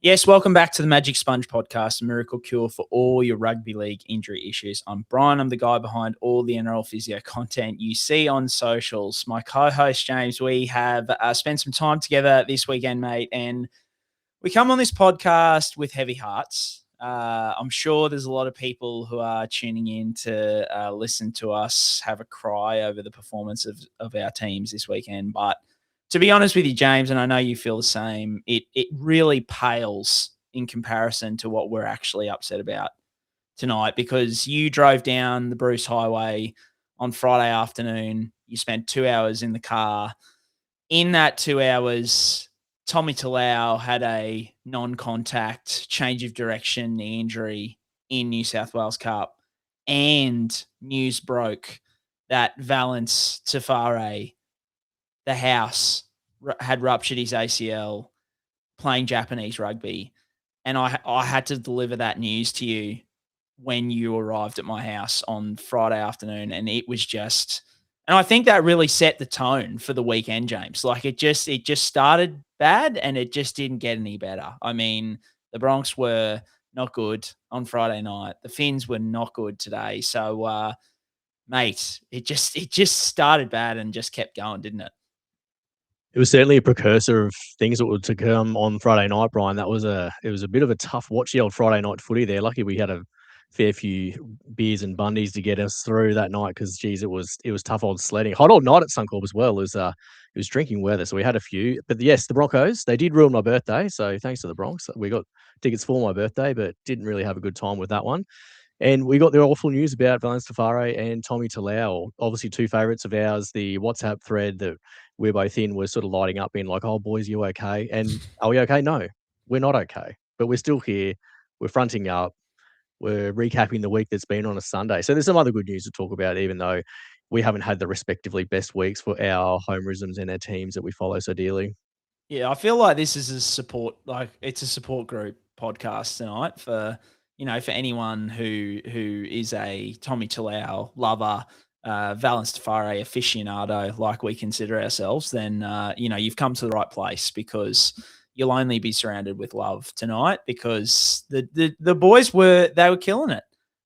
Yes, welcome back to the Magic Sponge podcast, a miracle cure for all your rugby league injury issues. I'm Brien. I'm the guy behind all the NRL Physio content you see on socials. My co-host, James, we have spent some time together this weekend, mate, and we come on this podcast with heavy hearts. I'm sure there's a lot of people who are tuning in to listen to us have a cry over the performance of our teams this weekend, but to be honest with you, James, and I know you feel the same, it really pales in comparison to what we're actually upset about tonight, because you drove down the Bruce Highway on Friday afternoon. You spent 2 hours in the car. In that 2 hours, Tommy Talau had a non-contact change of direction knee injury in New South Wales Cup, and news broke that Valence Tafare, the house, had ruptured his ACL playing Japanese rugby. And I had to deliver that news to you when you arrived at my house on Friday afternoon. And it was just, and I think that really set the tone for the weekend, James. Like it just started bad and it just didn't get any better. I mean, the Bronx were not good on Friday night. The Finns were not good today. So, mate, it just started bad and just kept going, didn't it? It was certainly a precursor of things that were to come on Friday night, Brian. It was a bit of a tough watch, the old Friday night footy there. Lucky we had a fair few beers and bundies to get us through that night because, geez, it was tough old sledding. Hot old night at Suncorp as well. It was drinking weather, so we had a few. But yes, the Broncos, they did ruin my birthday, so thanks to the Bronx. We got tickets for my birthday, but didn't really have a good time with that one. And we got the awful news about Valence Tafare and Tommy Talau, obviously two favourites of ours. The WhatsApp thread that we're both in was sort of lighting up, being like, "Oh, boys, you okay? And are we okay? No, we're not okay. But we're still here. We're fronting up. We're recapping the week that's been on a Sunday. So there's some other good news to talk about, even though we haven't had the respectively best weeks for our homerisms and our teams that we follow so dearly." Yeah, I feel like this is a support, like it's a support group podcast tonight for, for anyone who is a Tommy Talau lover, Valence Tafare aficionado, like we consider ourselves. Then you've come to the right place, because you'll only be surrounded with love tonight, because the boys were killing it.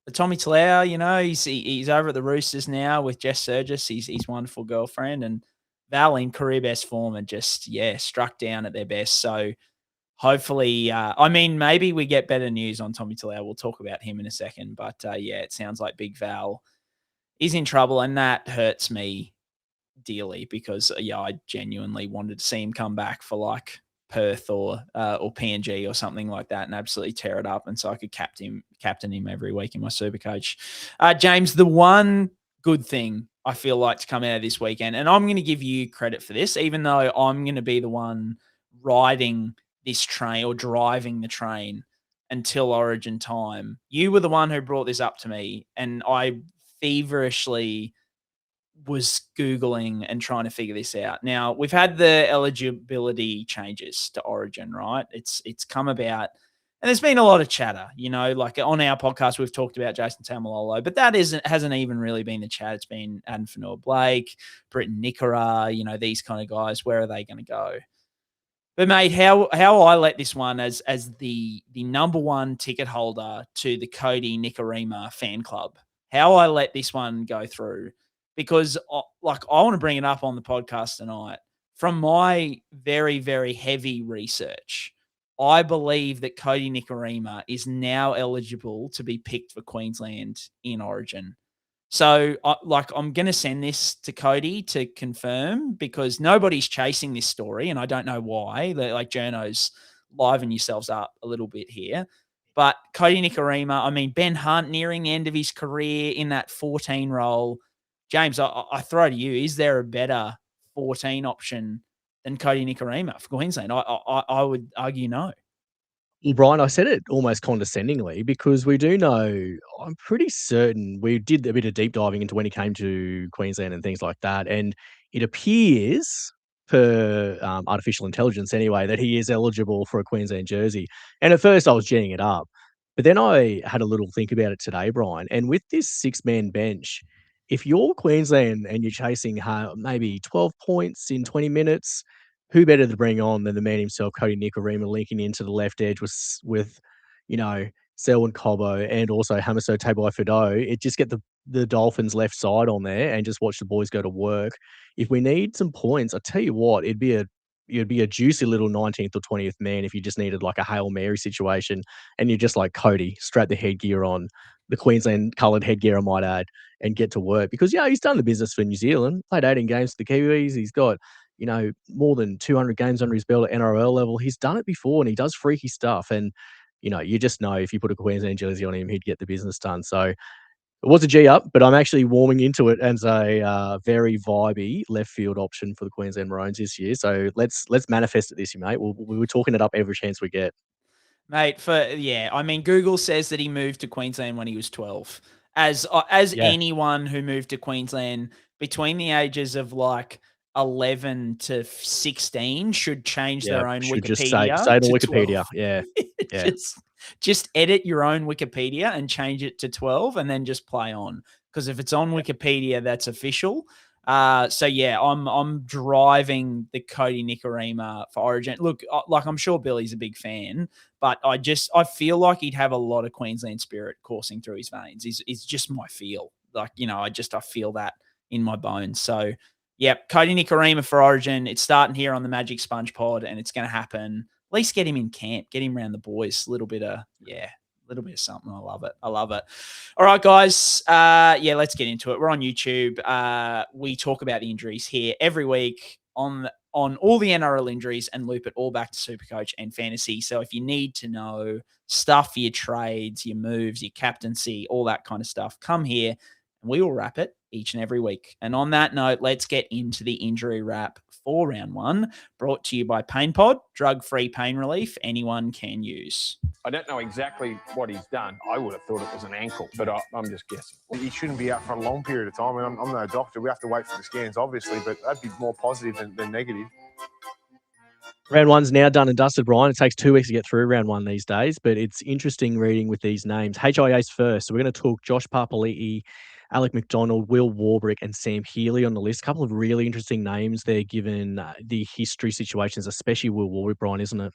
The Tommy Talau, he's over at the Roosters now with Jess Surgis, his wonderful girlfriend, and Val in career best form and just, struck down at their best. So hopefully, maybe we get better news on Tommy Talau. We'll talk about him in a second. But it sounds like Big Val is in trouble, and that hurts me dearly, because I genuinely wanted to see him come back for like Perth or PNG or something like that and absolutely tear it up, and so I could captain him every week in my SuperCoach. James, the one good thing I feel like to come out of this weekend, and I'm going to give you credit for this, even though I'm going to be the one riding this train or driving the train until Origin time. You were the one who brought this up to me, and I feverishly was Googling and trying to figure this out. Now, we've had the eligibility changes to Origin, right? It's come about, and there's been a lot of chatter, like on our podcast, we've talked about Jason Taumalolo, but that hasn't even really been the chat. It's been Adam Fanua-Blake, Britton Nikora, these kind of guys. Where are they going to go? But mate, how I let this one as the number one ticket holder to the Cody Nikorima fan club, how I let this one go through, because I want to bring it up on the podcast tonight. From my very, very heavy research, I believe that Cody Nikorima is now eligible to be picked for Queensland in Origin. So, I'm going to send this to Cody to confirm, because nobody's chasing this story, and I don't know why. Like, journos, liven yourselves up a little bit here. But Cody Nikorima, Ben Hunt nearing the end of his career in that 14 role. James, I throw to you, is there a better 14 option than Cody Nikorima for Queensland? I would argue no. Well, Brian, I said it almost condescendingly, because we do know, I'm pretty certain we did a bit of deep diving into when he came to Queensland and things like that. And it appears, per artificial intelligence anyway, that he is eligible for a Queensland jersey. And at first I was genning it up. But then I had a little think about it today, Brian. And with this six-man bench, if you're Queensland and you're chasing maybe 12 points in 20 minutes, who better to bring on than the man himself, Cody Nikorima, linking into the left edge with Selwyn Cobbo and also Hamiso Tabuai-Fidow. It just get the Dolphins left side on there and just watch the boys go to work. If we need some points, I tell you what, it'd be a juicy little 19th or 20th man if you just needed like a Hail Mary situation and you're just like Cody, strap the headgear on, the Queensland coloured headgear I might add, and get to work. Because he's done the business for New Zealand, played 18 games for the Kiwis, he's got more than 200 games under his belt at NRL level. He's done it before and he does freaky stuff. And, you just know if you put a Queensland jersey on him, he'd get the business done. So it was a G up, but I'm actually warming into it as a very vibey left field option for the Queensland Maroons this year. So let's manifest it this year, mate. We were talking it up every chance we get. Mate, Google says that he moved to Queensland when he was 12. As anyone who moved to Queensland between the ages of like 11 to 16 should change their own Wikipedia. Just say it on Wikipedia. 12. Yeah. Just edit your own Wikipedia and change it to 12 and then just play on. Because if it's on Wikipedia, that's official. I'm driving the Cody Nikorima for Origin. Look, I'm sure Billy's a big fan, but I feel like he'd have a lot of Queensland spirit coursing through his veins. It's just my feel. I feel that in my bones. So, Cody Nikorima for Origin. It's starting here on the Magic Sponge Pod, and it's going to happen. At least get him in camp, get him around the boys. A little bit of something. I love it. All right, guys. Let's get into it. We're on YouTube. We talk about the injuries here every week on all the NRL injuries and loop it all back to SuperCoach and fantasy. So if you need to know stuff for your trades, your moves, your captaincy, all that kind of stuff, come here and we will wrap it each and every week. And on that note, let's get into the injury wrap for round one, brought to you by PainPod, drug-free pain relief anyone can use. I don't know exactly what he's done. I would have thought it was an ankle, but I'm just guessing. He shouldn't be out for a long period of time. I'm no doctor. We have to wait for the scans, obviously, but that'd be more positive than negative. Round one's now done and dusted, Brian. It takes 2 weeks to get through round one these days, but it's interesting reading with these names. HIA's first. So we're going to talk Josh Papali'i, Alec MacDonald, Will Warbrick, and Sam Healey on the list. A couple of really interesting names there, given the history situations, especially Will Warbrick, Brian, isn't it?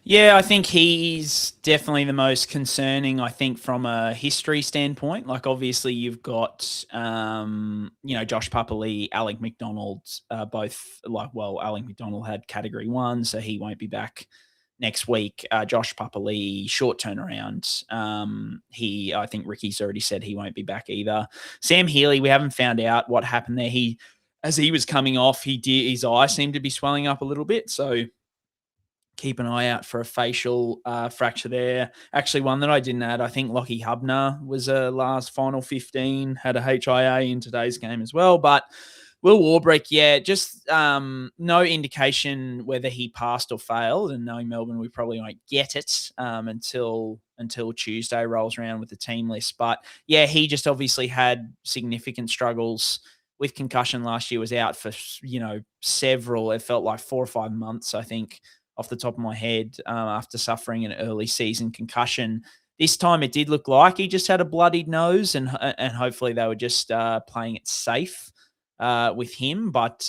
Yeah, I think he's definitely the most concerning, I think, from a history standpoint. Like, obviously, you've got, Josh Papali'i, Alec MacDonald, both, Alec MacDonald had Category 1, so he won't be back next week. Josh Papali'i, short turnaround. I think Ricky's already said he won't be back either. Sam Healey, we haven't found out what happened there. As he was coming off, his eye seemed to be swelling up a little bit, so keep an eye out for a facial fracture there. Actually, one that I didn't add, I think Lockie Hubner was a last final 15, had a HIA in today's game as well. But Will Warbrick, just no indication whether he passed or failed. And knowing Melbourne, we probably won't get it until Tuesday rolls around with the team list. But he just obviously had significant struggles with concussion last year, was out for, several, it felt like 4 or 5 months, I think, off the top of my head, after suffering an early season concussion. This time it did look like he just had a bloodied nose, and hopefully they were just playing it safe with him. But,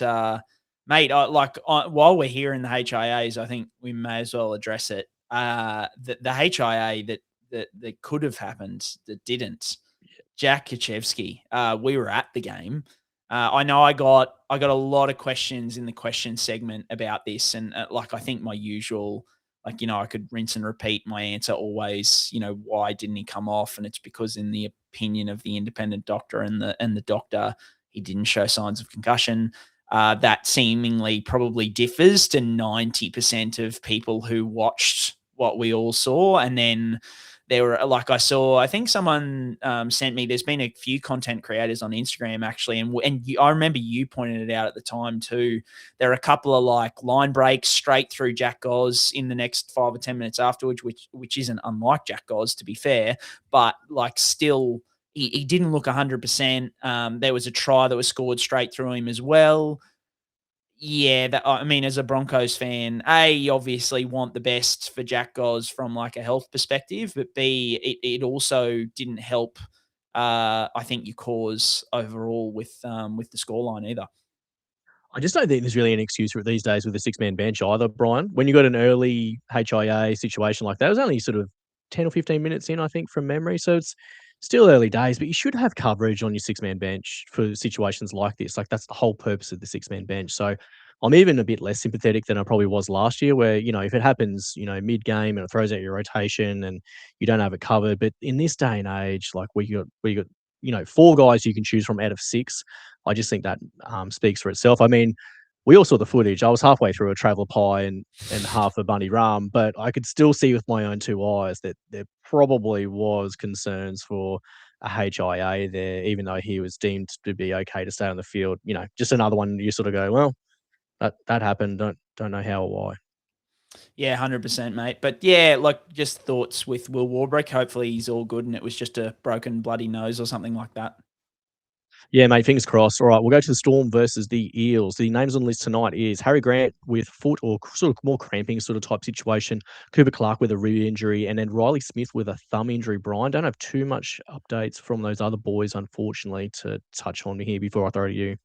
mate, while we're here in the HIAs, I think we may as well address it. The HIA that could have happened, that didn't, Jack Kaczewski, we were at the game. I know I got a lot of questions in the question segment about this, and I think my usual, I could rinse and repeat my answer always. Why didn't he come off? And it's because, in the opinion of the independent doctor and the doctor, he didn't show signs of concussion. That seemingly probably differs to 90% of people who watched what we all saw, and then there were, I think someone sent me, there's been a few content creators on Instagram actually. And I remember you pointed it out at the time too. There are a couple of line breaks straight through Jack Goz in the next 5 or 10 minutes afterwards, which isn't unlike Jack Goz, to be fair, but still he didn't look 100%. There was a try that was scored straight through him as well. Yeah, as a Broncos fan, A, you obviously want the best for Jack Goz from a health perspective, but B, it also didn't help, I think, your cause overall with the scoreline either. I just don't think there's really an excuse for it these days with a six-man bench either, Brian. When you got an early HIA situation like that, it was only sort of 10 or 15 minutes in, I think, from memory. So it's still early days, but you should have coverage on your six-man bench for situations like this. Like, that's the whole purpose of the six-man bench. So I'm even a bit less sympathetic than I probably was last year, where, if it happens, mid-game and it throws out your rotation and you don't have it covered. But in this day and age, like we got 4 guys you can choose from out of 6. I just think that speaks for itself. I mean, we all saw the footage. I was halfway through a Traveller Pie and half a Bundy Rum, but I could still see with my own 2 eyes that there probably was concerns for a HIA there, even though he was deemed to be okay to stay on the field. Just another one you sort of go, well, that happened. Don't know how or why. Yeah, 100%, mate. But yeah, like, just thoughts with Will Warbrick. Hopefully he's all good and it was just a broken bloody nose or something like that. Yeah, mate, fingers crossed. All right, we'll go to the Storm versus the Eels. The names on the list tonight is Harry Grant with foot or sort of more cramping sort of type situation, Cooper Clarke with a rib injury, and then Ryley Smith with a thumb injury. Brian, don't have too much updates from those other boys, unfortunately, to touch on here before I throw to you.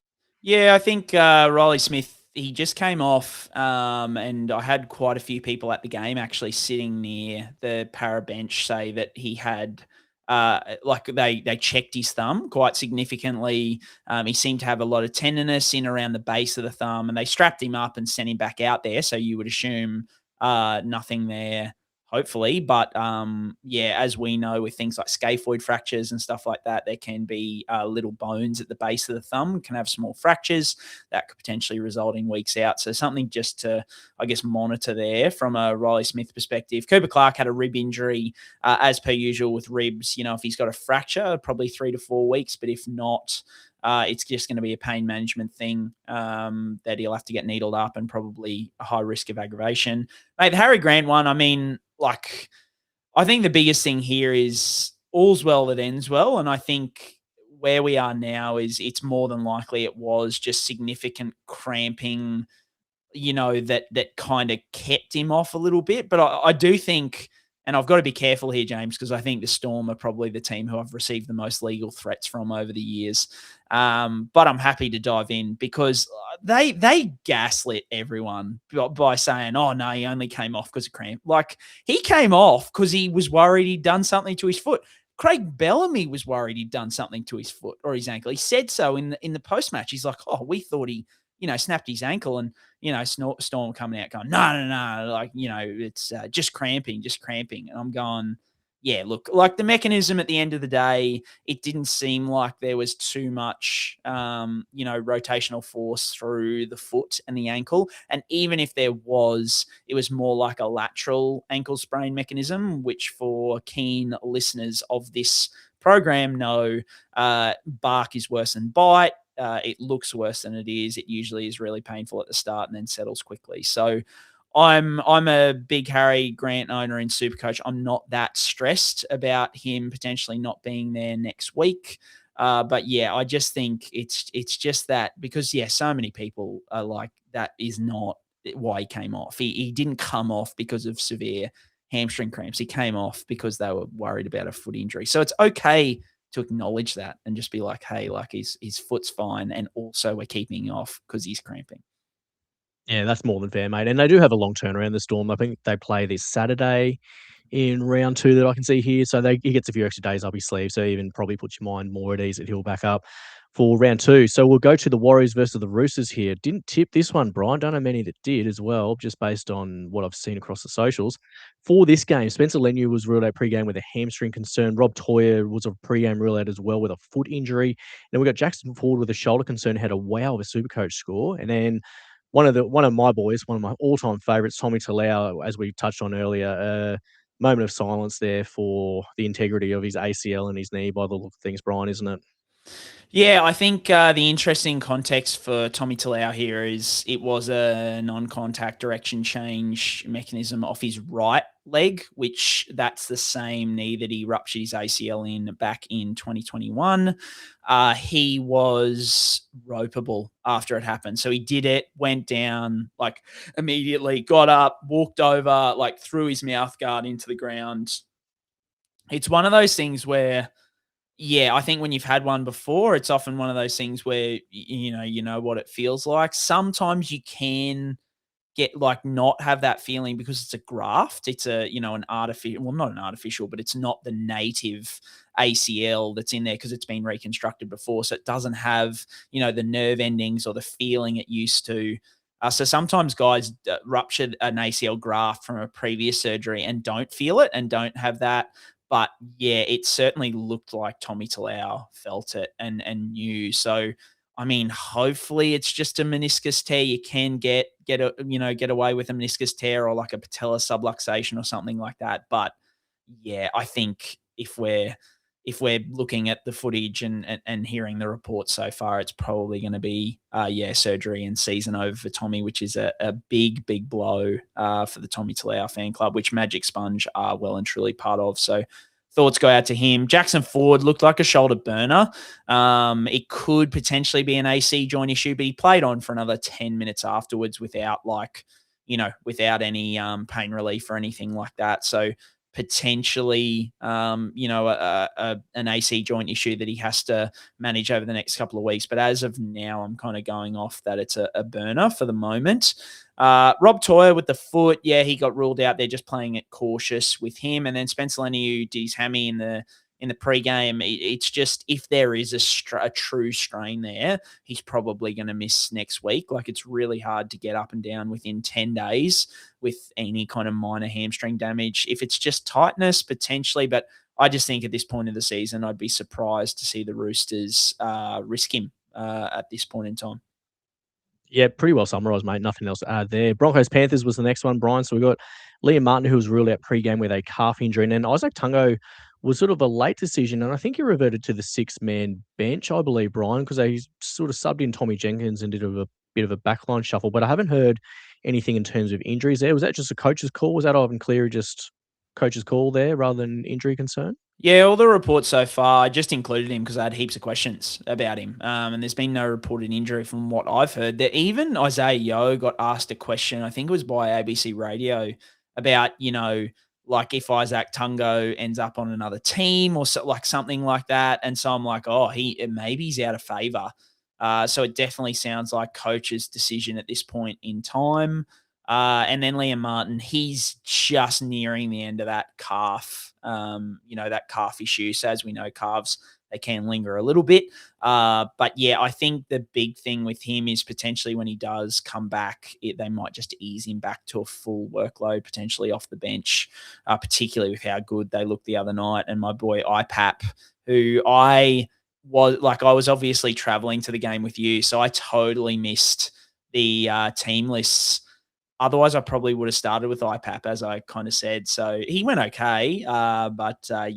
Yeah, I think Ryley Smith, he just came off, and I had quite a few people at the game actually sitting near the para bench say that he had, they checked his thumb quite significantly. He seemed to have a lot of tenderness in around the base of the thumb, and they strapped him up and sent him back out there. So you would assume nothing there, hopefully. But yeah, as we know, with things like scaphoid fractures and stuff like that, there can be little bones at the base of the thumb, can have small fractures that could potentially result in weeks out. So something just to, I guess, monitor there from a Ryley Smith perspective. Cooper Clarke had a rib injury, as per usual with ribs. If he's got a fracture, probably 3 to 4 weeks, but if not, it's just going to be a pain management thing that he'll have to get needled up and probably a high risk of aggravation. Mate, the Harry Grant one, I mean, like, I think the biggest thing here is all's well that ends well. And I think where we are now is it's more than likely it was just significant cramping, that kind of kept him off a little bit. But I do think, and I've got to be careful here, James, because I think the Storm are probably the team who I've received the most legal threats from over the years. But I'm happy to dive in because they gaslit everyone by saying, oh, no, he only came off because of cramp. Like, he came off because he was worried he'd done something to his foot. Craig Bellamy was worried he'd done something to his foot or his ankle. He said so in the post-match. He's like, oh, we thought he, snapped his ankle, and, Storm coming out going, no, like, it's just cramping. And I'm going, yeah, look, like, the mechanism at the end of the day, it didn't seem like there was too much, rotational force through the foot and the ankle. And even if there was, it was more like a lateral ankle sprain mechanism, which for keen listeners of this program know, bark is worse than bite. It looks worse than it is. It usually is really painful at the start and then settles quickly. So I'm a big Harry Grant owner in SuperCoach. I'm not that stressed about him potentially not being there next week. But yeah, I just think it's just that because, yeah, so many people are like, that is not why he came off. He didn't come off because of severe hamstring cramps. He came off because they were worried about a foot injury. So it's okay to acknowledge that and just be like, hey, like, his foot's fine, and also we're keeping him off because he's cramping. Yeah, that's more than fair, mate. And they do have a long turnaround, the Storm. I think they play this Saturday in round 2 that I can see here. So he gets a few extra days up his sleeve. So even probably puts your mind more at ease that he'll back up for round 2. So we'll go to the Warriors versus the Roosters here. Didn't tip this one, Brian. Don't know many that did as well, just based on what I've seen across the socials. For this game, Spencer Leniu was ruled out pre-game with a hamstring concern. Rob Toia was a pre-game rule out as well with a foot injury. And we got Jackson Ford with a shoulder concern, had a wow of a SuperCoach score. And then one of my boys, one of my all-time favourites, Tommy Talau, as we touched on earlier, moment of silence there for the integrity of his ACL and his knee by the look of things, Brian, isn't it? Yeah, I think the interesting context for Tommy Talau here is it was a non-contact direction change mechanism off his right leg, which that's the same knee that he ruptured his ACL in back in 2021. He was ropeable after it happened. So he did it, went down, like, immediately, got up, walked over, like, threw his mouth guard into the ground. It's one of those things where, Yeah, I think when you've had one before, it's often one of those things where, you know what it feels like. Sometimes you can get not have that feeling because it's a graft. It's an artificial, well, not an artificial, but it's not the native ACL that's in there because it's been reconstructed before. So it doesn't have, the nerve endings or the feeling it used to. So sometimes guys ruptured an ACL graft from a previous surgery and don't feel it and don't have that. But yeah, it certainly looked like Tommy Talau felt it and knew. So I mean, hopefully it's just a meniscus tear. You can get away with a meniscus tear or like a patella subluxation or something like that. But yeah, I think if we're looking at the footage and hearing the reports so far, it's probably going to be surgery and season over for Tommy, which is a big blow for the Tommy Talau fan club, which Magic Sponge are well and truly part of. So thoughts go out to him. Jackson Ford looked like a shoulder burner. It could potentially be an AC joint issue, but he played on for another 10 minutes afterwards without any pain relief or anything like that. So potentially, an AC joint issue that he has to manage over the next couple of weeks. But as of now, I'm kind of going off that it's a burner for the moment. Rob Toia with the foot, yeah, he got ruled out. They're just playing it cautious with him. And then Spencer Leniu did his hammy in the pregame. It's just if there is a true strain there, he's probably going to miss next week. Like it's really hard to get up and down within 10 days with any kind of minor hamstring damage. If it's just tightness, potentially, but I just think at this point of the season, I'd be surprised to see the Roosters risk him at this point in time. Yeah, pretty well summarised, mate. Nothing else to add there. Broncos Panthers was the next one, Brian. So we got Liam Martin, who was ruled out pre-game with a calf injury, and then Izack Tago was sort of a late decision, and I think he reverted to the 6-man bench, I believe, Brian, because they sort of subbed in Tommy Jenkins and did a bit of a backline shuffle. But I haven't heard anything in terms of injuries there. Was that just a coach's call? Was that Ivan Cleary just coach's call there rather than injury concern? Yeah, all the reports so far, I just included him because I had heaps of questions about him. And there's been no reported injury from what I've heard. That even Isaiah Yeo got asked a question, I think it was by ABC Radio, about, like if Izack Tago ends up on another team or so, like something like that. And so I'm like, maybe he's out of favour. So it definitely sounds like coach's decision at this point in time. And then Liam Martin, he's just nearing the end of that calf, that calf issue. So as we know, calves, they can linger a little bit. But yeah, I think the big thing with him is potentially when he does come back, they might just ease him back to a full workload, potentially off the bench, particularly with how good they looked the other night. And my boy IPAP, who I was obviously traveling to the game with you, so I totally missed the team lists. Otherwise, I probably would have started with IPAP, as I kind of said. So he went okay, but I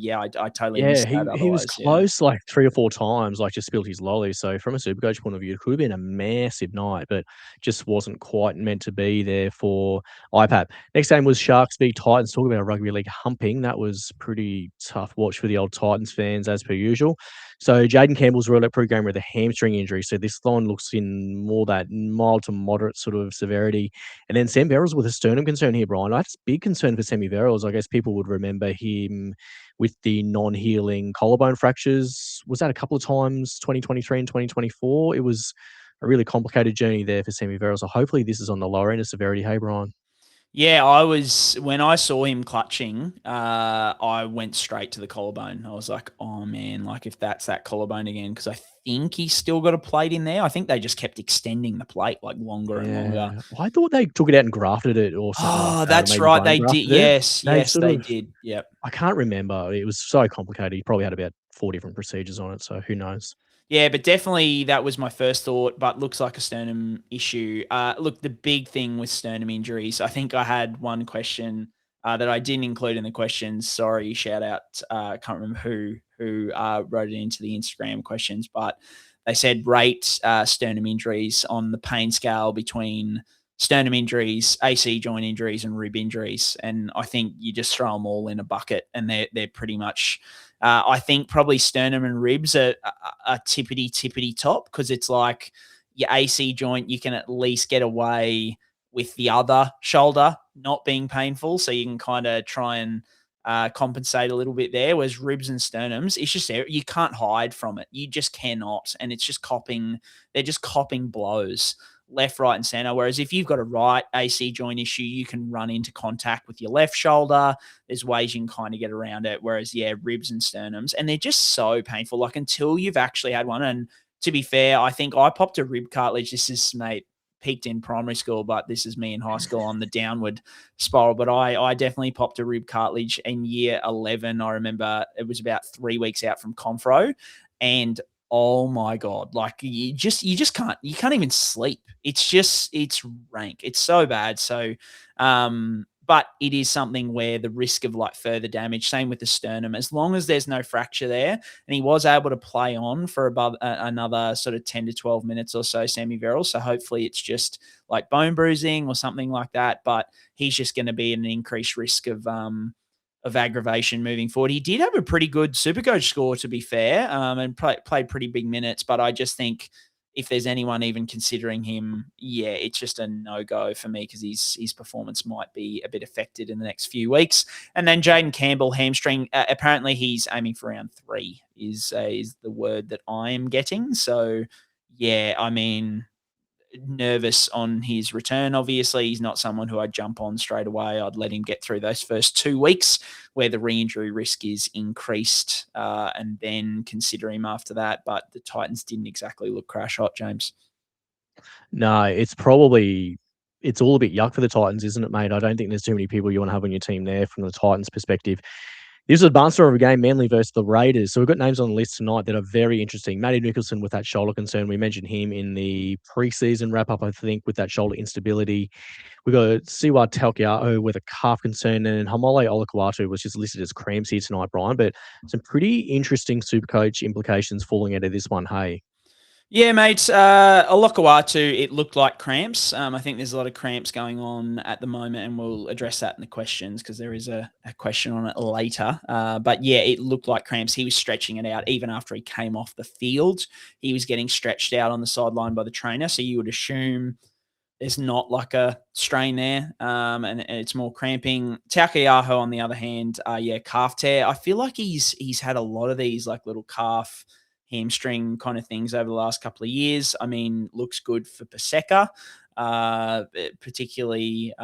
totally missed that. He was close like 3 or 4 times, like just spilled his lolly. So from a SuperCoach point of view, it could have been a massive night, but just wasn't quite meant to be there for IPAP. Next game was Sharks v Titans. Talking about a rugby league humping, that was pretty tough watch for the old Titans fans, as per usual. So Jayden Campbell's ruled out pre-game with a hamstring injury. So this line looks in more that mild to moderate sort of severity. And then Sam Verrills with a sternum concern here, Brian. That's a big concern for Sammy Verrills. I guess people would remember him with the non-healing collarbone fractures. Was that a couple of times, 2023 and 2024? It was a really complicated journey there for Sammy Verrills. So hopefully this is on the lower end of severity. Hey, Brian. Yeah, when I saw him clutching, I went straight to the collarbone. I was like, oh man, like if that's that collarbone again, because I think he's still got a plate in there. I think they just kept extending the plate like longer and longer. I thought they took it out and grafted it or something like that. That's right. They did. Yes, they did. Yep. I can't remember. It was so complicated. He probably had about 4 different procedures on it, so who knows? Yeah, but definitely that was my first thought, but looks like a sternum issue. Look, the big thing with sternum injuries, I think I had one question that I didn't include in the questions. Sorry, shout out. I can't remember who wrote it into the Instagram questions, but they said rate sternum injuries on the pain scale between sternum injuries, AC joint injuries, and rib injuries. And I think you just throw them all in a bucket, and they're pretty much. I think probably sternum and ribs are tippity top because it's like your AC joint, you can at least get away with the other shoulder not being painful. So you can kind of try and compensate a little bit there, whereas ribs and sternums, it's just there. You can't hide from it. You just cannot. And it's just they're just copping blows left, right, and center. Whereas if you've got a right AC joint issue, you can run into contact with your left shoulder. There's ways you can kind of get around it. Whereas, ribs and sternums, and they're just so painful. Like until you've actually had one. And to be fair, I think I popped a rib cartilage. This is, mate, peaked in primary school, but this is me in high school on the downward spiral. But I definitely popped a rib cartilage in year 11. I remember it was about 3 weeks out from Confro, and oh my God, like you just can't even sleep. It's rank. It's so bad. So, but it is something where the risk of like further damage, same with the sternum, as long as there's no fracture there, and he was able to play on for above another sort of 10 to 12 minutes or so, Sammy Verrills. So hopefully it's just like bone bruising or something like that, but he's just going to be at an increased risk of aggravation moving forward. He did have a pretty good SuperCoach score, to be fair, and played pretty big minutes, but I just think if there's anyone even considering him, it's just a no-go for me because his performance might be a bit affected in the next few weeks. And then Jayden Campbell, hamstring. Apparently he's aiming for round 3 is the word that I am getting. So, I mean, nervous on his return. Obviously, he's not someone who I'd jump on straight away. I'd let him get through those first 2 weeks where the re-injury risk is increased and then consider him after that. But the Titans didn't exactly look crash hot, James. No, it's all a bit yuck for the Titans, isn't it, mate? I don't think there's too many people you want to have on your team there from the Titans perspective. This is a barnstormer of a game, Manly versus the Raiders. So we've got names on the list tonight that are very interesting. Matty Nicholson with that shoulder concern. We mentioned him in the preseason wrap-up, I think, with that shoulder instability. We've got Siosiua Taukeiaho with a calf concern, and Haumole Olakau'atu was just listed as cramps here tonight, Brien. But some pretty interesting SuperCoach implications falling out of this one, hey? Yeah, mate. Olakau'atu, it looked like cramps. I think there's a lot of cramps going on at the moment, and we'll address that in the questions because there is a question on it later. But it looked like cramps. He was stretching it out even after he came off the field. He was getting stretched out on the sideline by the trainer. So you would assume there's not like a strain there, and it's more cramping. Taukeiaho, on the other hand, calf tear. I feel like he's had a lot of these like little calf hamstring kind of things over the last couple of years. I mean, looks good for Paseka, particularly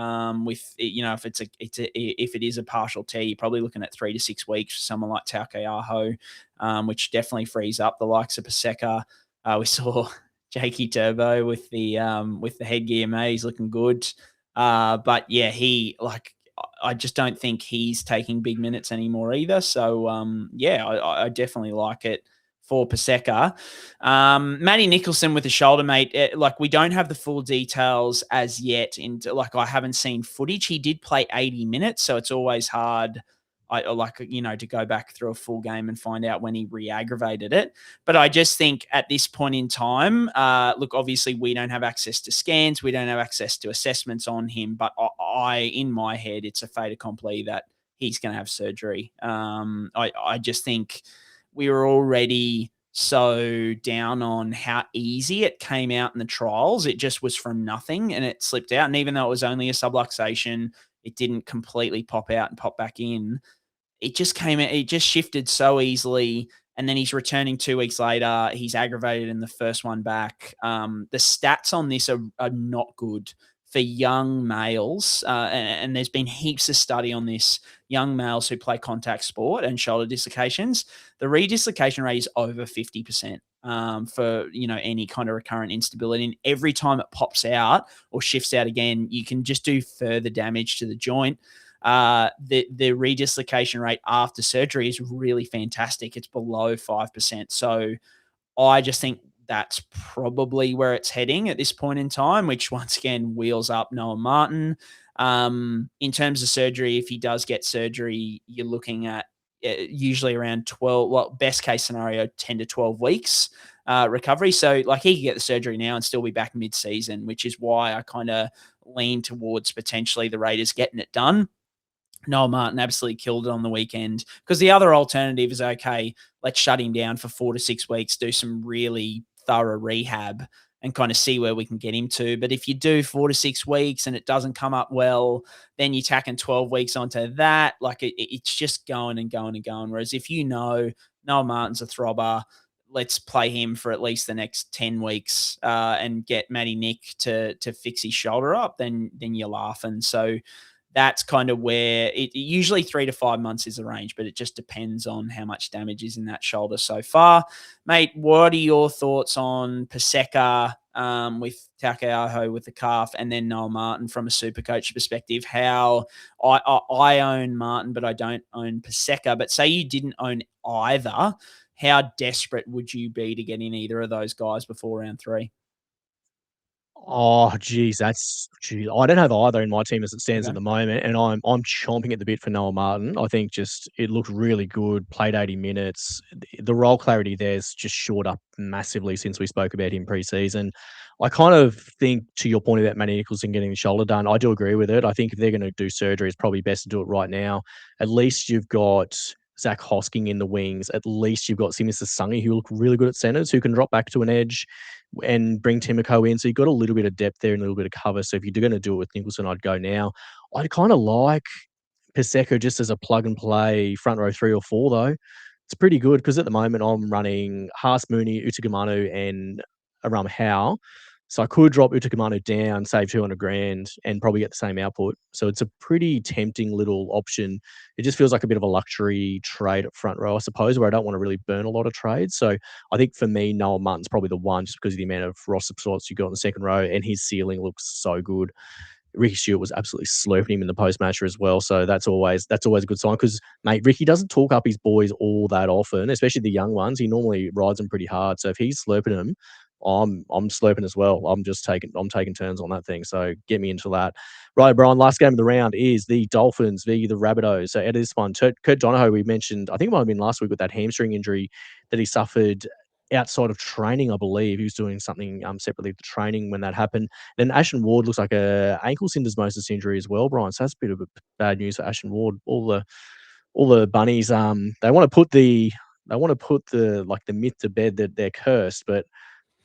with if it is a partial tear, you're probably looking at 3 to 6 weeks for someone like Taukeiaho, which definitely frees up the likes of Paseka. We saw Jakey Turbo with the headgear, mate. He's looking good, but I just don't think he's taking big minutes anymore either. So I definitely like it for Paseka. Matty Nicholson with the shoulder, mate. We don't have the full details as yet. I haven't seen footage. He did play 80 minutes, so it's always hard. To go back through a full game and find out when he re-aggravated it. But I just think at this point in time, obviously we don't have access to scans. We don't have access to assessments on him. But in my head, it's a fait accompli that he's going to have surgery. I just think we were already so down on how easy it came out in the trials. It just was from nothing and it slipped out. And even though it was only a subluxation, it didn't completely pop out and pop back in. It just shifted so easily. And then he's returning 2 weeks later. He's aggravated in the first one back. The stats on this are not good for young males. And there's been heaps of study on this. Young males who play contact sport and shoulder dislocations, the redislocation rate is over 50%. For any kind of recurrent instability, and every time it pops out or shifts out again, you can just do further damage to the joint. The redislocation rate after surgery is really fantastic. It's below 5%. So I just think that's probably where it's heading at this point in time, which once again wheels up Noah Martin. In terms of surgery, if he does get surgery, you're looking at usually around 12, best case scenario, 10 to 12 weeks recovery. So he could get the surgery now and still be back mid-season, which is why I kind of lean towards potentially the Raiders getting it done. Noah Martin absolutely killed it on the weekend because the other alternative is, okay, let's shut him down for 4 to 6 weeks, do some really thorough rehab kind of see where we can get him to. But if you do 4 to 6 weeks and it doesn't come up well, then you're tacking 12 weeks onto that. Like it's just going and going and going. Whereas if you know Noel Martin's a throbber, let's play him for at least the next 10 weeks and get Matty Nick to fix his shoulder up, then you're laughing. So that's kind of where usually 3 to 5 months is the range, but it just depends on how much damage is in that shoulder so far. Mate, what are your thoughts on Paseka with Taukeiaho with the calf, and then Noel Martin from a SuperCoach perspective? How I own Martin, but I don't own Paseka. But say you didn't own either, how desperate would you be to get in either of those guys before round 3? Oh, geez, I don't have either in my team as it stands at the moment, and I'm chomping at the bit for Noel Martin. I think just it looked really good, played 80 minutes. The role clarity there's just shored up massively since we spoke about him pre-season. I kind of think, to your point about Matty Nicholson getting the shoulder done, I do agree with it. I think if they're going to do surgery, it's probably best to do it right now. At least you've got Zach Hosking in the wings. At least you've got Simis Sungi, who look really good at centres, who can drop back to an edge and bring Timoko in. So you've got a little bit of depth there and a little bit of cover. So if you're going to do it with Nicholson, I'd go now. I'd kind of like Paseka just as a plug and play front row 3 or 4, though. It's pretty good because at the moment I'm running Haas, Mooney, Utagamanu and Aram Howe. So I could drop Utagamanu down, save 200 grand and probably get the same output. So it's a pretty tempting little option. It just feels like a bit of a luxury trade at front row, I suppose, where I don't want to really burn a lot of trades. So I think for me, Noel Martin's probably the one just because of the amount of roster slots you got in the second row, and his ceiling looks so good. Ricky Stewart was absolutely slurping him in the post-matcher as well. So that's always a good sign because, mate, Ricky doesn't talk up his boys all that often, especially the young ones. He normally rides them pretty hard. So if he's slurping them, I'm slurping as well. I'm taking turns on that thing. So get me into that. Right, Brian, last game of the round is the Dolphins v. the Rabbitohs. So out of this one, Kurt Donohoe, we mentioned, I think it might have been last week with that hamstring injury that he suffered outside of training, I believe. He was doing something separately to training when that happened. Then Ashton Ward looks like a ankle syndesmosis injury as well, Brian. So that's a bit of bad news for Ashton Ward. All the bunnies, they want to put the myth to bed that they're cursed, but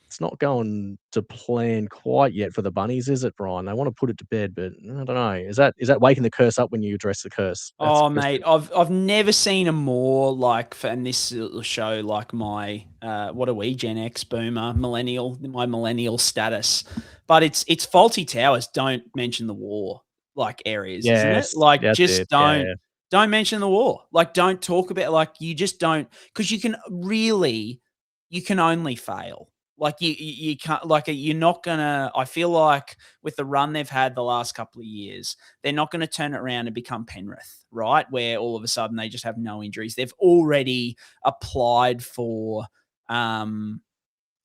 it's not going to plan quite yet for the bunnies, is it, Brian? They want to put it to bed, but I don't know. Is that waking the curse up when you address the curse? Oh, mate, I've never seen a more and this will show like my what are we, Gen X, Boomer, Millennial, my millennial status. But it's faulty towers. Don't mention the war like areas, isn't it? Like just don't mention the war. Like don't talk about you just don't, because you can only fail. Like you can't, you're not gonna. I feel like with the run they've had the last couple of years, they're not going to turn it around and become Penrith, right? Where all of a sudden they just have no injuries. They've already applied for,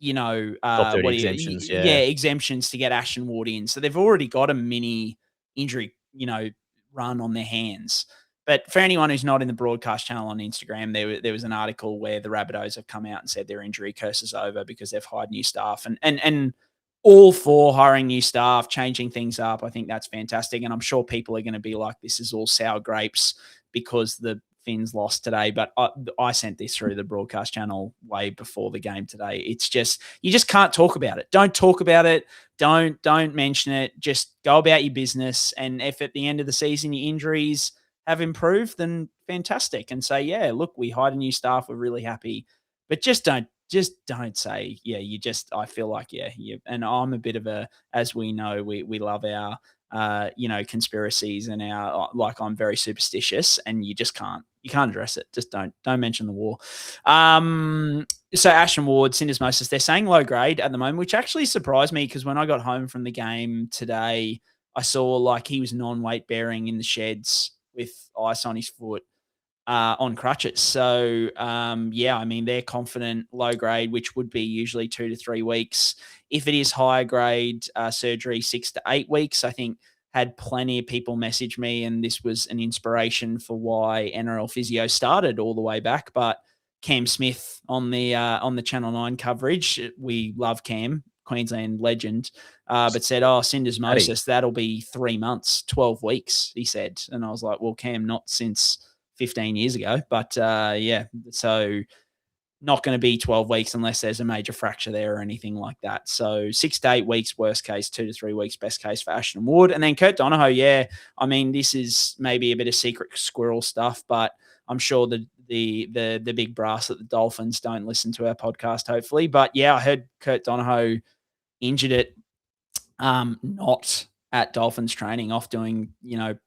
exemptions, exemptions to get Ashton Ward in. So they've already got a mini injury, run on their hands. But for anyone who's not in the broadcast channel on Instagram, there was an article where the Rabbitohs have come out and said their injury curse is over because they've hired new staff, and all for hiring new staff, changing things up. I think that's fantastic. And I'm sure people are going to be like, this is all sour grapes because the Finns lost today. But I sent this through the broadcast channel way before the game today. It's just, you just can't talk about it. Don't talk about it. Don't mention it. Just go about your business. And if at the end of the season your injuries have improved, then fantastic. And say, yeah, look, we hired a new staff. We're really happy. But just don't say, I feel like, and I'm a bit of a, as we know, we love our, conspiracies and our, I'm very superstitious, and you can't address it. Just don't mention the war. So Ashton Ward, syndesmosis, they're saying low grade at the moment, which actually surprised me because when I got home from the game today, I saw he was non-weight bearing in the sheds with ice on his foot on crutches. So, they're confident low grade, which would be usually 2 to 3 weeks. If it is higher grade surgery, 6 to 8 weeks. I think had plenty of people message me, and this was an inspiration for why NRL Physio started all the way back. But Cam Smith on the Channel 9 coverage, we love Cam, Queensland legend, but said, syndesmosis, that'll be 3 months, 12 weeks, he said. And I was like, well, Cam, not since 15 years ago. But, so not going to be 12 weeks unless there's a major fracture there or anything like that. So 6 to 8 weeks, worst case, 2 to 3 weeks, best case for Ashton Ward. And then Kurt Donohoe, yeah, I mean, this is maybe a bit of secret squirrel stuff, but I'm sure the big brass at the Dolphins don't listen to our podcast, hopefully. But yeah, I heard Kurt Donohoe injured it, not at Dolphins training, off doing,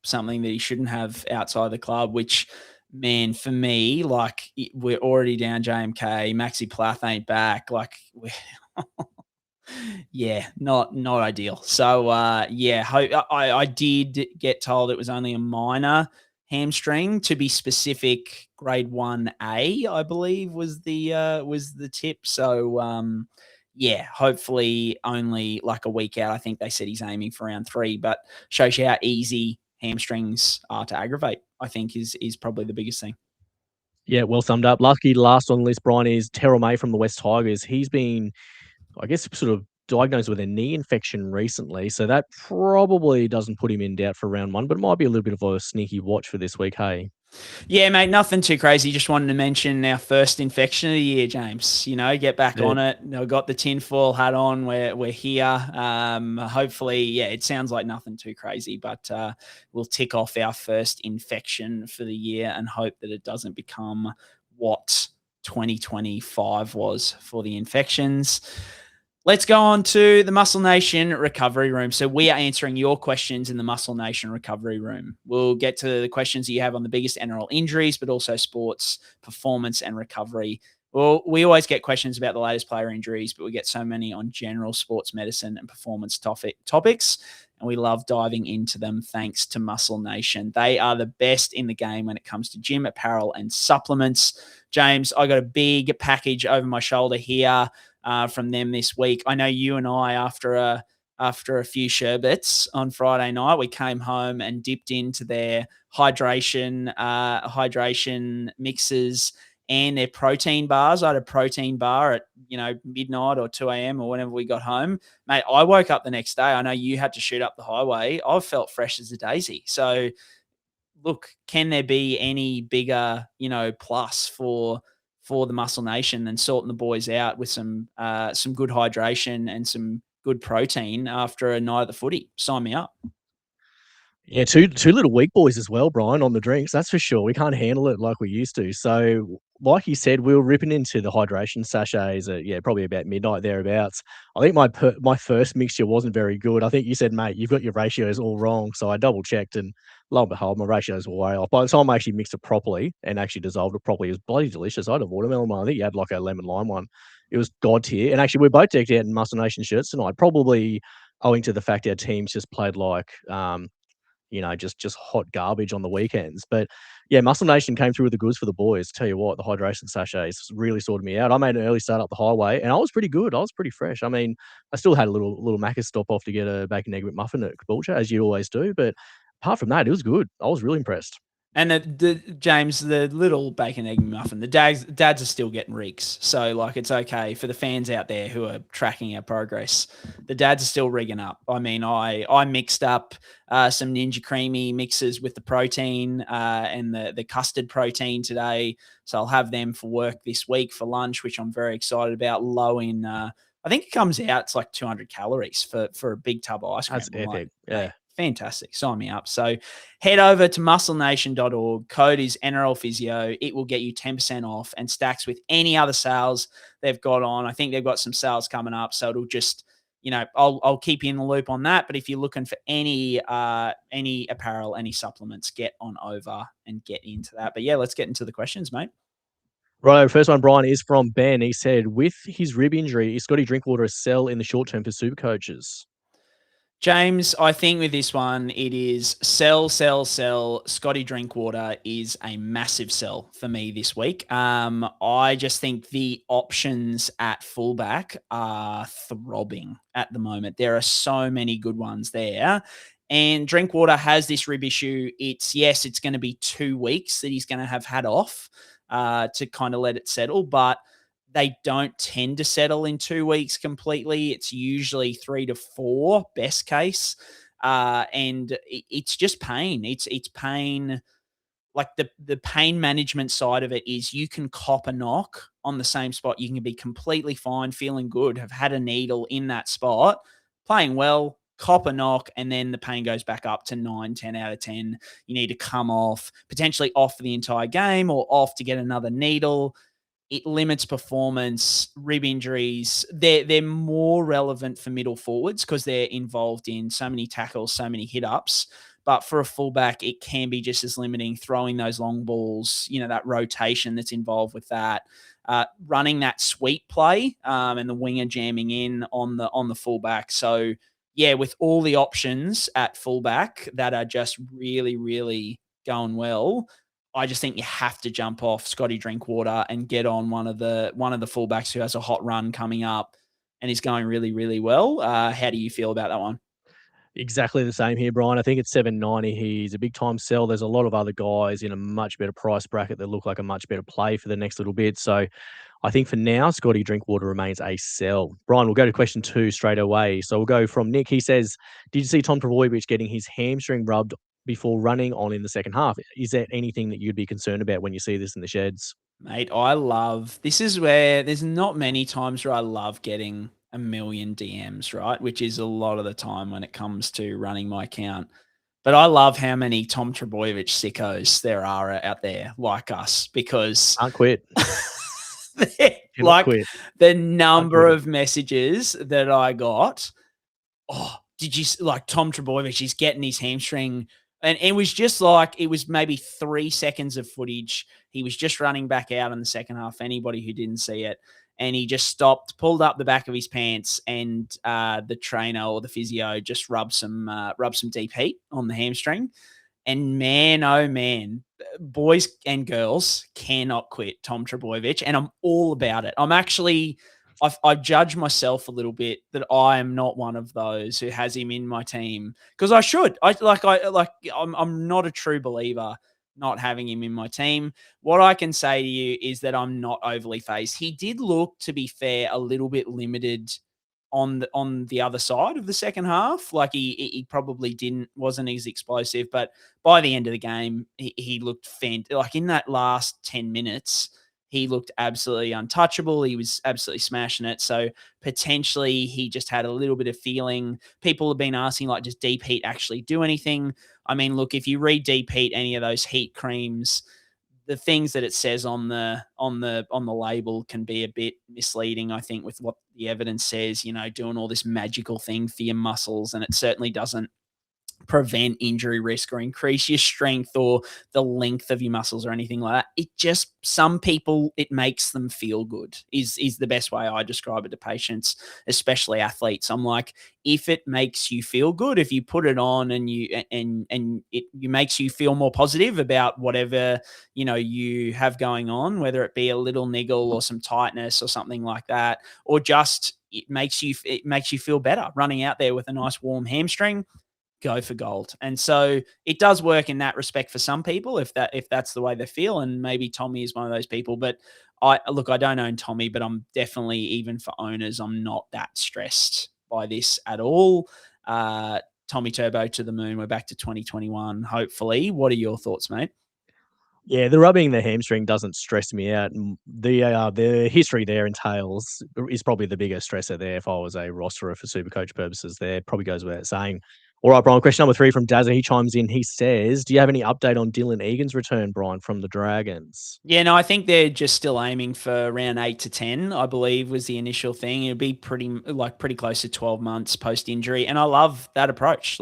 something that he shouldn't have outside the club, which, man, for me, like, we're already down JMK. Maxi Plath ain't back. Like, yeah, not ideal. So, I did get told it was only a minor hamstring. To be specific, grade 1A, I believe, was the tip. So, hopefully only like a week out. I think they said he's aiming for round 3, but shows you how easy hamstrings are to aggravate, I think is probably the biggest thing. Yeah, well summed up. Lucky last on the list, Brien, is Terrell May from the West Tigers. He's been, I guess, sort of diagnosed with a knee infection recently, so that probably doesn't put him in doubt for round 1, but it might be a little bit of a sneaky watch for this week, hey? Yeah, mate, nothing too crazy. Just wanted to mention our first infection of the year, James. Get back on it. Got the tinfoil hat on. We're here. Hopefully, it sounds like nothing too crazy, but we'll tick off our first infection for the year and hope that it doesn't become what 2025 was for the infections. Let's go on to the Muscle Nation Recovery Room. So we are answering your questions in the Muscle Nation Recovery Room. We'll get to the questions that you have on the biggest NRL injuries, but also sports, performance, and recovery. Well, we always get questions about the latest player injuries, but we get so many on general sports medicine and performance topics, and we love diving into them thanks to Muscle Nation. They are the best in the game when it comes to gym apparel and supplements. James, I got a big package over my shoulder here from them this week. I know you and I, after a few sherbets on Friday night, we came home and dipped into their hydration mixes and their protein bars. I had a protein bar at midnight or 2 a.m. or whenever we got home. Mate, I woke up the next day. I know you had to shoot up the highway. I felt fresh as a daisy. So look, can there be any bigger, plus for the Muscle Nation than sorting the boys out with some good hydration and some good protein after a night of the footy? Sign me up. Yeah, two little weak boys as well, Brien, on the drinks. That's for sure. We can't handle it like we used to. So, like you said, we were ripping into the hydration sachets at probably about midnight thereabouts. I think my first mixture wasn't very good. I think you said, mate, you've got your ratios all wrong. So I double checked, and lo and behold, my ratios were way off. By the time I actually mixed it properly and actually dissolved it properly, it was bloody delicious. I had a watermelon one. I think you had like a lemon lime one. It was god tier. And actually, we're both decked out in Muscle Nation shirts tonight, probably owing to the fact our teams just played like just hot garbage on the weekends. But yeah, Muscle Nation came through with the goods for the boys. Tell you what, the hydration sachets really sorted me out. I made an early start up the highway, and I was pretty good. I was pretty fresh. I mean, I still had a little Macca's stop off to get a bacon egg McMuffin at Caboolture, as you always do. But apart from that, it was good. I was really impressed. And James, the little bacon egg muffin, the dads are still getting rigs. So, like, it's okay for the fans out there who are tracking our progress. The dads are still rigging up. I mean, I mixed up some Ninja Creamy mixes with the protein and the custard protein today. So I'll have them for work this week for lunch, which I'm very excited about. Low in, I think it comes out, it's like 200 calories for a big tub of ice cream. That's epic. Like, yeah. Fantastic. Sign me up. So head over to musclenation.org. Code is NRL Physio. It will get you 10% off and stacks with any other sales they've got on. I think they've got some sales coming up. So it'll just, I'll keep you in the loop on that. But if you're looking for any apparel, any supplements, get on over and get into that. But yeah, let's get into the questions, mate. Right, first one, Brien, is from Ben. He said, with his rib injury, is Scotty Drinkwater a sell in the short term for SuperCoaches? James, I think with this one, it is sell. Scotty Drinkwater is a massive sell for me this week. I just think the options at fullback are throbbing at the moment. There are so many good ones there. And Drinkwater has this rib issue. It's going to be 2 weeks that he's going to have had off to kind of let it settle. But they don't tend to settle in 2 weeks completely. It's usually 3 to 4, best case. And it's just pain. It's pain. Like the pain management side of it is you can cop a knock on the same spot, you can be completely fine, feeling good, have had a needle in that spot, playing well, cop a knock, and then the pain goes back up to 9, 10 out of 10. You need to come off, potentially off for the entire game or off to get another needle. It limits performance. Rib injuries, they're more relevant for middle forwards because they're involved in so many tackles, so many hit-ups. But for a fullback, it can be just as limiting, throwing those long balls, that rotation that's involved with that. Running that sweep play and the winger jamming in on the fullback. So, yeah, with all the options at fullback that are just really, really going well, I just think you have to jump off Scotty Drinkwater and get on one of the fullbacks who has a hot run coming up and is going really, really well. How do you feel about that one? Exactly the same here, Brian. I think it's 790. He's a big time sell. There's a lot of other guys in a much better price bracket that look like a much better play for the next little bit. So I think for now, Scotty Drinkwater remains a sell. Brian, we'll go to question 2 straight away. So we'll go from Nick. He says, did you see Tom Trbojevic getting his hamstring rubbed before running on in the second half? Is there anything that you'd be concerned about when you see this in the sheds? Mate, this is where there's not many times where I love getting a million DMs, right? Which is a lot of the time when it comes to running my account. But I love how many Tom Trbojevic sickos there are out there like us because Can't quit. like quit. the number of messages that I got. Oh, did you like Tom Trbojevic? He's getting his hamstring. And it was just like, it was maybe 3 seconds of footage. He was just running back out in the second half. Anybody who didn't see it. And he just stopped, pulled up the back of his pants, and the trainer or the physio just rubbed some deep heat on the hamstring. And man, oh man, boys and girls cannot quit Tom Trbojevic, and I'm all about it. I judge myself a little bit that I am not one of those who has him in my team because I should. I'm not a true believer not having him in my team. What I can say to you is that I'm not overly phased. He did look, to be fair, a little bit limited on the other side of the second half. Like he probably wasn't as explosive, but by the end of the game, he looked fantastic. Like in that last 10 minutes, he looked absolutely untouchable. He was absolutely smashing it. So potentially he just had a little bit of feeling. People have been asking, like, does Deep Heat actually do anything? I mean, look, if you read Deep Heat, any of those heat creams, the things that it says on the label can be a bit misleading, I think, with what the evidence says, doing all this magical thing for your muscles. And it certainly doesn't prevent injury risk or increase your strength or the length of your muscles or anything like that. It just, some people, it makes them feel good is the best way I describe it to patients, especially athletes. I'm like, if it makes you feel good, if you put it on and it makes you feel more positive about whatever, you have going on, whether it be a little niggle or some tightness or something like that, or just it makes you feel better running out there with a nice warm hamstring, go for gold. And so it does work in that respect for some people if that's the way they feel. And maybe Tommy is one of those people. But I don't own Tommy, but I'm definitely, even for owners, I'm not that stressed by this at all. Tommy Turbo to the moon. We're back to 2021, hopefully. What are your thoughts, mate? Yeah, the rubbing the hamstring doesn't stress me out. And the history there entails is probably the biggest stressor there. If I was a rosterer for SuperCoach purposes, there probably goes without saying. All right, Brian, question number 3 from Dazza. He chimes in. He says, do you have any update on Dylan Egan's return, Brian, from the Dragons? Yeah, no, I think they're just still aiming for around 8 to 10, I believe, was the initial thing. It'd be pretty close to 12 months post-injury. And I love that approach.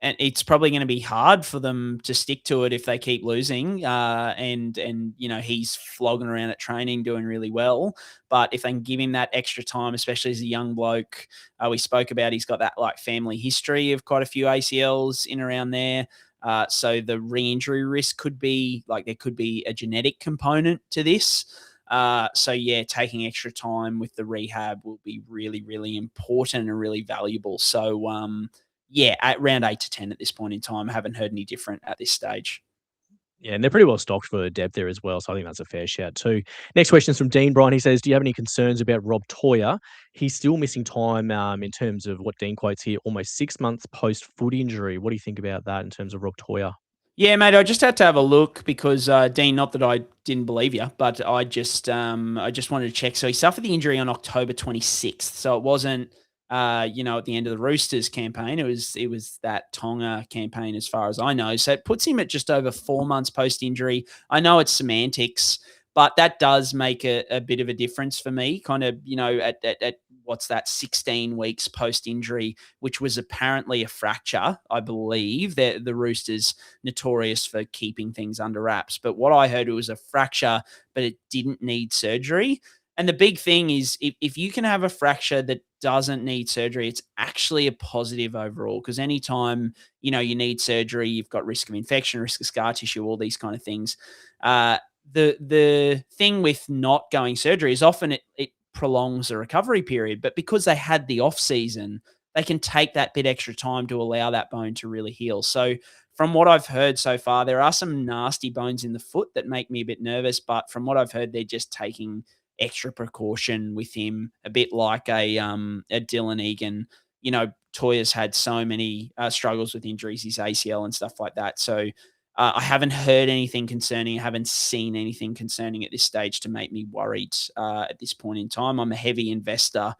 And it's probably going to be hard for them to stick to it if they keep losing. And he's flogging around at training, doing really well. But if they can give him that extra time, especially as a young bloke, we spoke about, he's got that family history of quite a few ACLs in around there. So the re-injury risk could be there could be a genetic component to this. Taking extra time with the rehab will be really, really important and really valuable. So, at round 8 to 10 at this point in time. I haven't heard any different at this stage. Yeah, and they're pretty well stocked for depth there as well, so I think that's a fair shout too. Next question is from Dean Bryan. He says, do you have any concerns about Rob Toia? He's still missing time in terms of what Dean quotes here, almost 6 months post-foot injury. What do you think about that in terms of Rob Toia? Yeah, mate, I just had to have a look because Dean, not that I didn't believe you, but I just wanted to check. So he suffered the injury on October 26th. So it wasn't at the end of the Roosters campaign. It was that Tonga campaign as far as I know. So it puts him at just over 4 months post injury. I know it's semantics, but that does make a bit of a difference for me. Kind of, at what's that, 16 weeks post injury, which was apparently a fracture, I believe. The Roosters notorious for keeping things under wraps. But what I heard, it was a fracture, but it didn't need surgery. And the big thing is if you can have a fracture that doesn't need surgery, it's actually a positive overall. Because anytime, you need surgery, you've got risk of infection, risk of scar tissue, all these kind of things. The thing with not going surgery is often it prolongs the recovery period. But because they had the off season, they can take that bit extra time to allow that bone to really heal. So from what I've heard so far, there are some nasty bones in the foot that make me a bit nervous. But from what I've heard, they're just taking extra precaution with him, a bit like a Dylan Egan. Toya's had so many struggles with injuries, his ACL and stuff like that. So I haven't heard anything concerning. I haven't seen anything concerning at this stage to make me worried at this point in time. I'm a heavy investor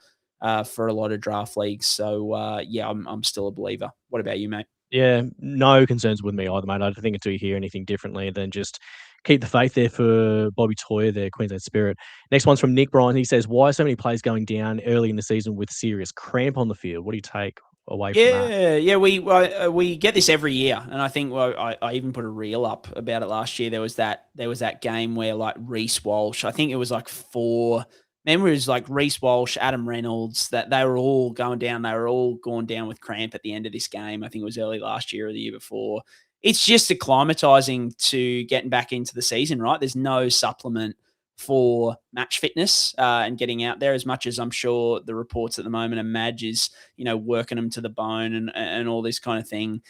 for a lot of draft leagues. So, I'm still a believer. What about you, mate? Yeah, no concerns with me either, mate. I don't think until you hear anything differently, then just keep the faith there for Bobby Toia, their Queensland Spirit. Next one's from Nick Bryan. He says, why are so many players going down early in the season with serious cramp on the field? What do you take away from that? Yeah. We get this every year, and I think I even put a reel up about it last year. There was that game where like Reece Walsh, I think it was like four. Remember, it was like Reece Walsh, Adam Reynolds, that they were all going down. They were all going down with cramp at the end of this game. I think it was early last year or the year before. It's just acclimatizing to getting back into the season, right? There's no supplement for match fitness and getting out there, as much as I'm sure the reports at the moment are Madge is, working them to the bone and all this kind of thing.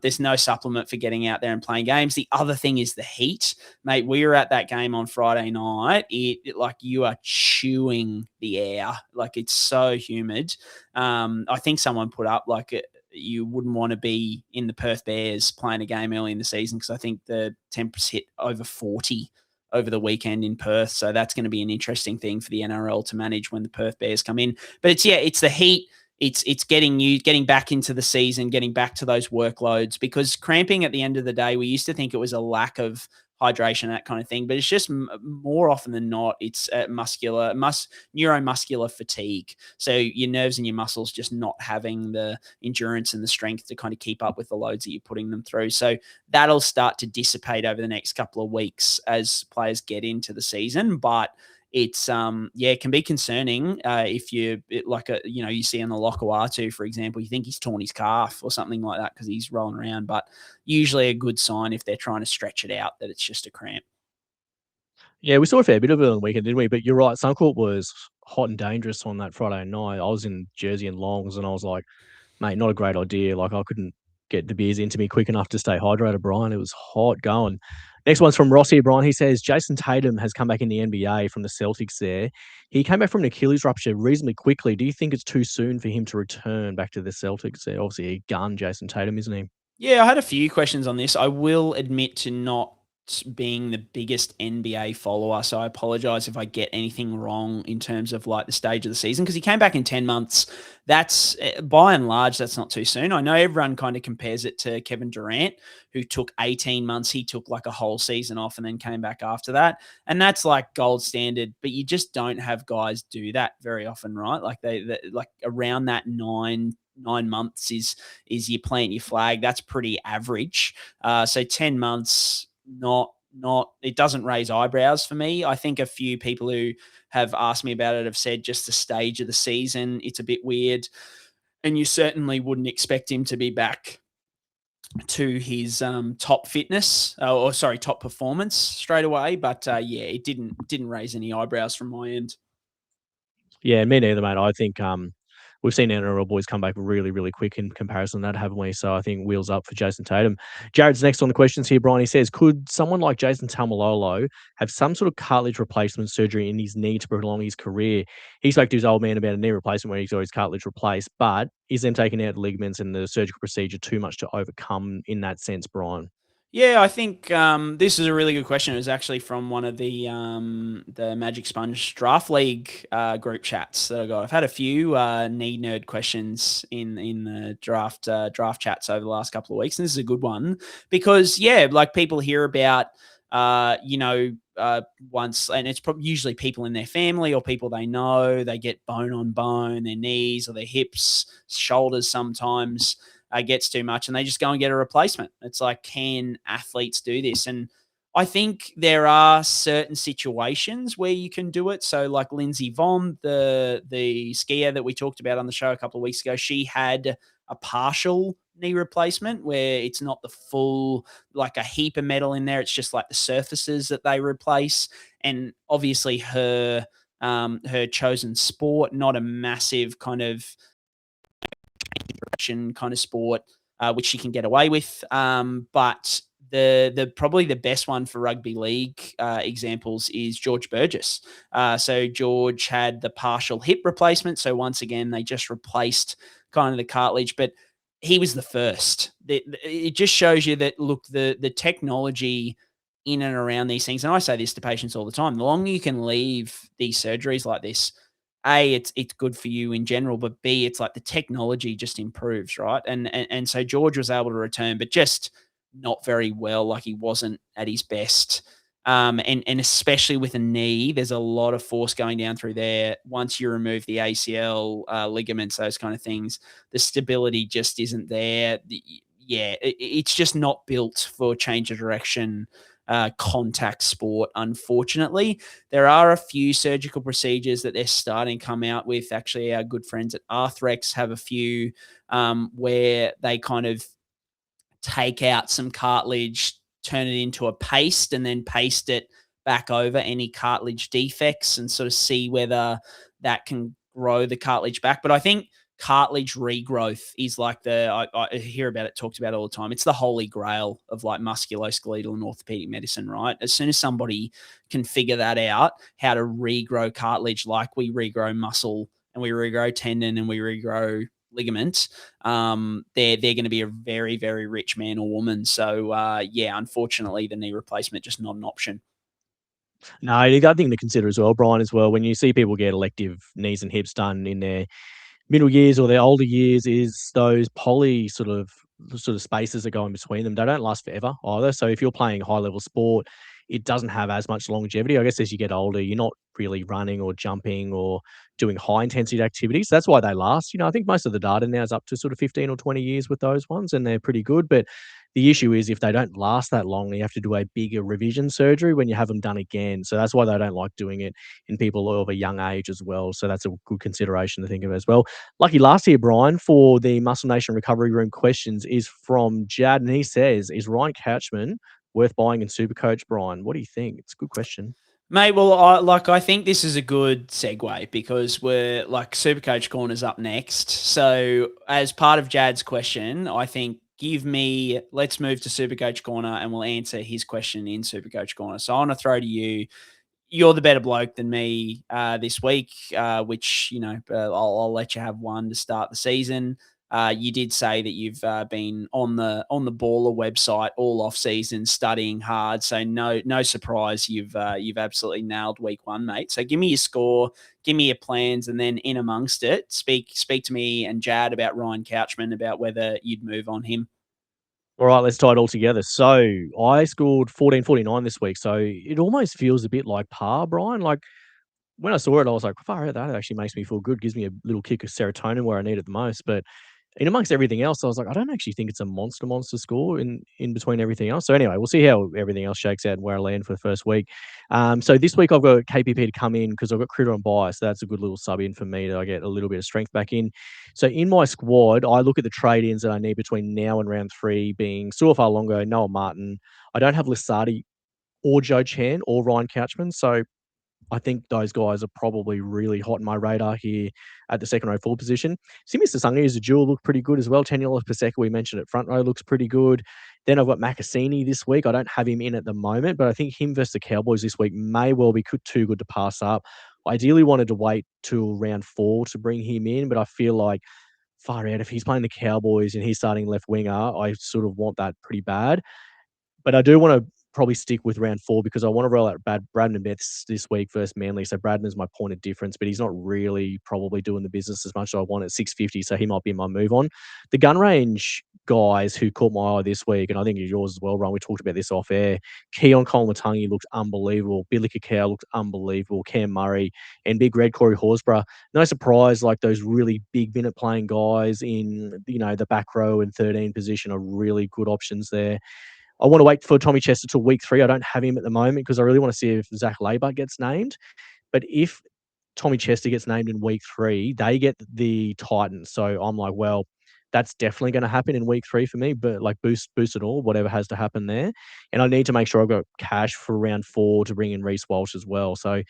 There's no supplement for getting out there and playing games. The other thing is the heat, mate. We were at that game on Friday night. It like you are chewing the air, like it's so humid. I think someone put up like you wouldn't want to be in the Perth Bears playing a game early in the season because I think the temps hit over 40 over the weekend in Perth. So that's going to be an interesting thing for the NRL to manage when the Perth Bears come in. But it's the heat. It's getting back into the season, getting back to those workloads, because cramping at the end of the day, we used to think it was a lack of hydration, that kind of thing, but it's just more often than not, it's neuromuscular fatigue. So your nerves and your muscles just not having the endurance and the strength to kind of keep up with the loads that you're putting them through. So that'll start to dissipate over the next couple of weeks as players get into the season. But it's it can be concerning if you see on the Olakau'atu, for example, you think he's torn his calf or something like that because he's rolling around, but usually a good sign if they're trying to stretch it out that it's just a cramp. Yeah, we saw a fair bit of it on the weekend, didn't we? But you're right, Suncorp was hot and dangerous on that Friday night. I was in Jersey and Longs, and I was like, mate, not a great idea. Like, I couldn't get the beers into me quick enough to stay hydrated, Brian. It was hot going. Next one's from Rossi, Brian. He says, Jason Tatum has come back in the NBA from the Celtics there. He came back from an Achilles rupture reasonably quickly. Do you think it's too soon for him to return back to the Celtics there? Obviously, a gun, Jason Tatum, isn't he? Yeah, I had a few questions on this. I will admit to not being the biggest NBA follower, so I apologize if I get anything wrong in terms of like the stage of the season, because he came back in 10 months. That's by and large, that's not too soon. I know everyone kind of compares it to Kevin Durant, who took 18 months. He took like a whole season off and then came back after that. And that's like gold standard, but you just don't have guys do that very often, right? Like they like around that 9 months is you plant your flag. That's pretty average. So 10 months, not it doesn't raise eyebrows for me. I think a few people who have asked me about it have said just the stage of the season, it's a bit weird. And you certainly wouldn't expect him to be back to his top fitness top performance straight away. But it didn't raise any eyebrows from my end. Yeah, me neither, mate. I think we've seen NRL boys come back really, really quick in comparison to that, haven't we? So I think wheels up for Jason Tatum. Jared's next on the questions here, Brian. He says, could someone like Jason Taumalolo have some sort of cartilage replacement surgery in his knee to prolong his career? He spoke to his old man about a knee replacement where he's got his cartilage replaced, but is them taking out the ligaments and the surgical procedure too much to overcome in that sense, Brian? Yeah, I think this is a really good question. It was actually from one of the Magic Sponge Draft League group chats that I got. I've had a few knee nerd questions in the draft chats over the last couple of weeks, and this is a good one because like people hear about once, and it's probably usually people in their family or people they know, they get bone on bone, their knees or their hips, shoulders sometimes gets too much and they just go and get a replacement. It's like, can athletes do this? And I think there are certain situations where you can do it. So like Lindsay Vonn, the skier that we talked about on the show a couple of weeks ago, she had a partial knee replacement where it's not the full, like a heap of metal in there. It's just like the surfaces that they replace. And obviously her chosen sport, not a massive kind of kind of sport, which she can get away with. But the probably the best one for rugby league examples is George Burgess. So George had the partial hip replacement. So once again, they just replaced kind of the cartilage, but he was the first. It just shows you that, look, the technology in and around these things, and I say this to patients all the time, the longer you can leave these surgeries like this, A, it's good for you in general, but B, it's like the technology just improves, right? And so George was able to return, but just not very well. Like he wasn't at his best. And especially with a knee, there's a lot of force going down through there. Once you remove the ACL, ligaments, those kind of things, the stability just isn't there. It's just not built for change of direction contact sport, unfortunately. There are a few surgical procedures that they're starting to come out with. Actually, our good friends at Arthrex have a few where they kind of take out some cartilage, turn it into a paste, and then paste it back over any cartilage defects and sort of see whether that can grow the cartilage back. But I think cartilage regrowth is like I hear about it talked about all the time. It's the holy grail of like musculoskeletal and orthopedic medicine, right? As soon as somebody can figure that out, how to regrow cartilage like we regrow muscle and we regrow tendon and we regrow ligament, they're going to be a very, very rich man or woman. So unfortunately, the knee replacement just not an option. No, the other thing to consider as well, Brien, as well, when you see people get elective knees and hips done in their middle years or their older years, is those poly sort of spaces that go in between them. They don't last forever either. So if you're playing high level sport, it doesn't have as much longevity. I guess as you get older, you're not really running or jumping or doing high intensity activities. That's why they last. I think most of the data now is up to sort of 15 or 20 years with those ones, and they're pretty good. But the issue is if they don't last that long, you have to do a bigger revision surgery when you have them done again. So that's why they don't like doing it in people of a young age as well. So that's a good consideration to think of as well. Lucky last year, Brien, for the Muscle Nation Recovery Room questions is from Jad, and he says, is Ryan Couchman worth buying in SuperCoach, Brien? What do you think? It's a good question. Mate, well, I think this is a good segue because we're like SuperCoach Corner's up next. So as part of Jad's question, I think let's move to SuperCoach Corner and we'll answer his question in SuperCoach Corner. So I want to throw to you. You're the better bloke than me this week, which, I'll let you have one to start the season. You did say that you've been on the Baller website all off season studying hard, so no surprise you've absolutely nailed week one, mate. So give me your score, give me your plans, and then in amongst it, speak to me and Jad about Ryan Couchman, about whether you'd move on him. All right, let's tie it all together. So I scored 14.49 this week, so it almost feels a bit like par, Brien. Like when I saw it, I was like, far out, that actually makes me feel good, gives me a little kick of serotonin where I need it the most. But in amongst everything else, I was like, I don't actually think it's a monster score in between everything else. So anyway, we'll see how everything else shakes out and where I land for the first week. So this week I've got KPP to come in because I've got Critter on bye, so that's a good little sub in for me to get a little bit of strength back in. So in my squad, I look at the trade-ins that I need between now and round 3 being Suafar Longo, Noah Martin. I don't have Lissardi or Joe Chan or Ryan Couchman, so I think those guys are probably really hot in my radar here at the second row full position. Simi Sasungi as a dual look pretty good as well. $10 per second we mentioned at front row looks pretty good. Then I've got Makasini this week. I don't have him in at the moment, but I think him versus the Cowboys this week may well be too good to pass up. I ideally wanted to wait till round 4 to bring him in, but I feel like far out, if he's playing the Cowboys and he's starting left winger, I sort of want that pretty bad. But I do want to probably stick with round 4 because I want to roll out Bradman this week versus Manly. So Bradman's my point of difference, but he's not really probably doing the business as much as I want at 650, so he might be my move on. The gun range guys who caught my eye this week, and I think it's yours as well, Ron, we talked about this off air. Keon Koloamatangi looked unbelievable. Billy Kakao looked unbelievable. Cam Murray and Big Red Corey Horsburgh. No surprise, like those really big minute playing guys in, the back row and 13 position are really good options there. I want to wait for Tommy Chester till week 3. I don't have him at the moment because I really want to see if Zach Laybutt gets named. But if Tommy Chester gets named in week 3, they get the Titans. So I'm like, well, that's definitely going to happen in week 3 for me, but like boost it all, whatever has to happen there. And I need to make sure I've got cash for round 4 to bring in Reece Walsh as well. So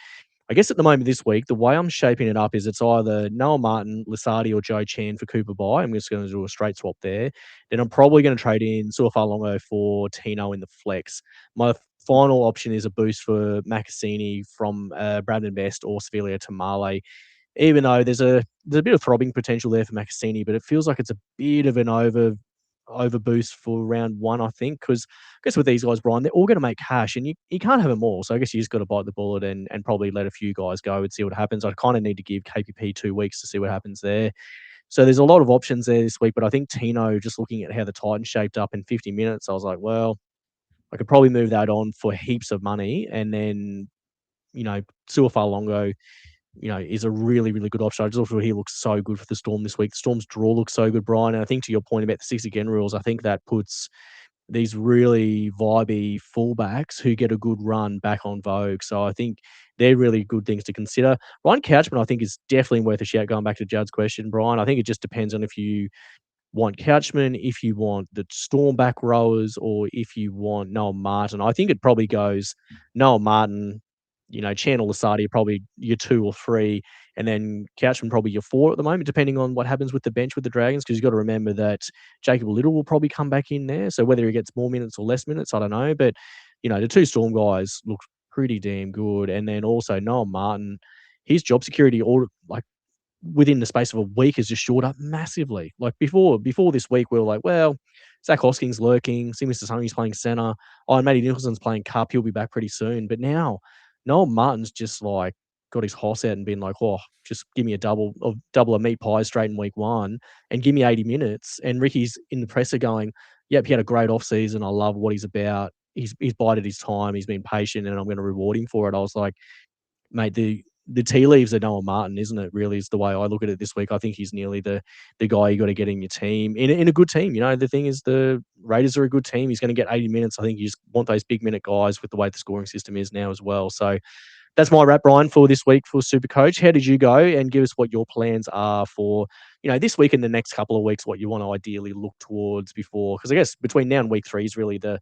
I guess at the moment this week, the way I'm shaping it up is it's either Noah Martin, Lasardi, or Joe Chan for Cooper Bye. I'm just going to do a straight swap there. Then I'm probably going to trade in Suafalongo for Tino in the flex. My final option is a boost for Macassini from Brandon Best or Siosiua Taukeiaho. Even though there's a bit of throbbing potential there for Macassini, but it feels like it's a bit of an over boost for round 1, I think, because I guess with these guys, Brian, they're all going to make cash, and you can't have them all. So I guess you just got to bite the bullet and probably let a few guys go and see what happens. I kind of need to give KPP 2 weeks to see what happens there. So there's a lot of options there this week, but I think Tino, just looking at how the Titans shaped up in 50 minutes, I was like, well, I could probably move that on for heaps of money, and then Suafalongo, is a really, really good option. I just thought he looks so good for the Storm this week. The Storm's draw looks so good, Brian. And I think to your point about the 6 again rules, I think that puts these really vibey fullbacks who get a good run back on vogue. So I think they're really good things to consider. Ryan Couchman, I think, is definitely worth a shout, going back to Judd's question, Brian. I think it just depends on if you want Couchman, if you want the Storm back rowers, or if you want Noah Martin. I think it probably goes Noah Martin, Chan or Lasardi are probably your 2 or 3, and then Couchman probably your 4 at the moment, depending on what happens with the bench with the Dragons, because you've got to remember that Jacob Little will probably come back in there. So whether he gets more minutes or less minutes, I don't know. But, the 2 Storm guys look pretty damn good. And then also Noah Martin, his job security, all like within the space of a week, has just shored up massively. Like before this week, we were like, well, Zach Hosking's lurking, Simi Sasangi's playing centre, and Matty Nicholson's playing cup, he'll be back pretty soon. But now Noel Martin's just like got his hoss out and been like, oh, just give me a double of meat pie straight in week 1 and give me 80 minutes. And Ricky's in the presser going, yep, he had a great off season. I love what he's about. He's bided his time. He's been patient, and I'm going to reward him for it. I was like, mate, the tea leaves are Noah Martin, isn't it? Really is the way I look at it this week. I think he's nearly the guy you got to get in your team, in a good team. The thing is, the Raiders are a good team. He's going to get 80 minutes. I think you just want those big minute guys with the way the scoring system is now as well. So that's my wrap, Brian, for this week for SuperCoach. How did you go? And give us what your plans are for, this week and the next couple of weeks, what you want to ideally look towards before. Because I guess between now and week 3 is really the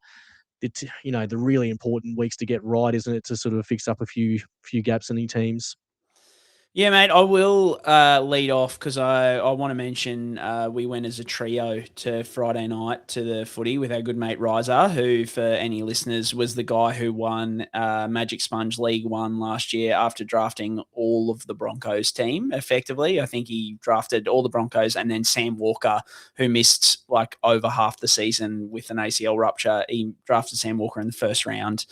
really important weeks to get right, isn't it? To sort of fix up a few gaps in your teams. Yeah, mate, I will lead off because I want to mention we went as a trio to Friday night to the footy with our good mate Riser, who, for any listeners, was the guy who won Magic Sponge League 1 last year after drafting all of the Broncos team, effectively. I think he drafted all the Broncos, and then Sam Walker, who missed like over half the season with an ACL rupture. He drafted Sam Walker in the first round.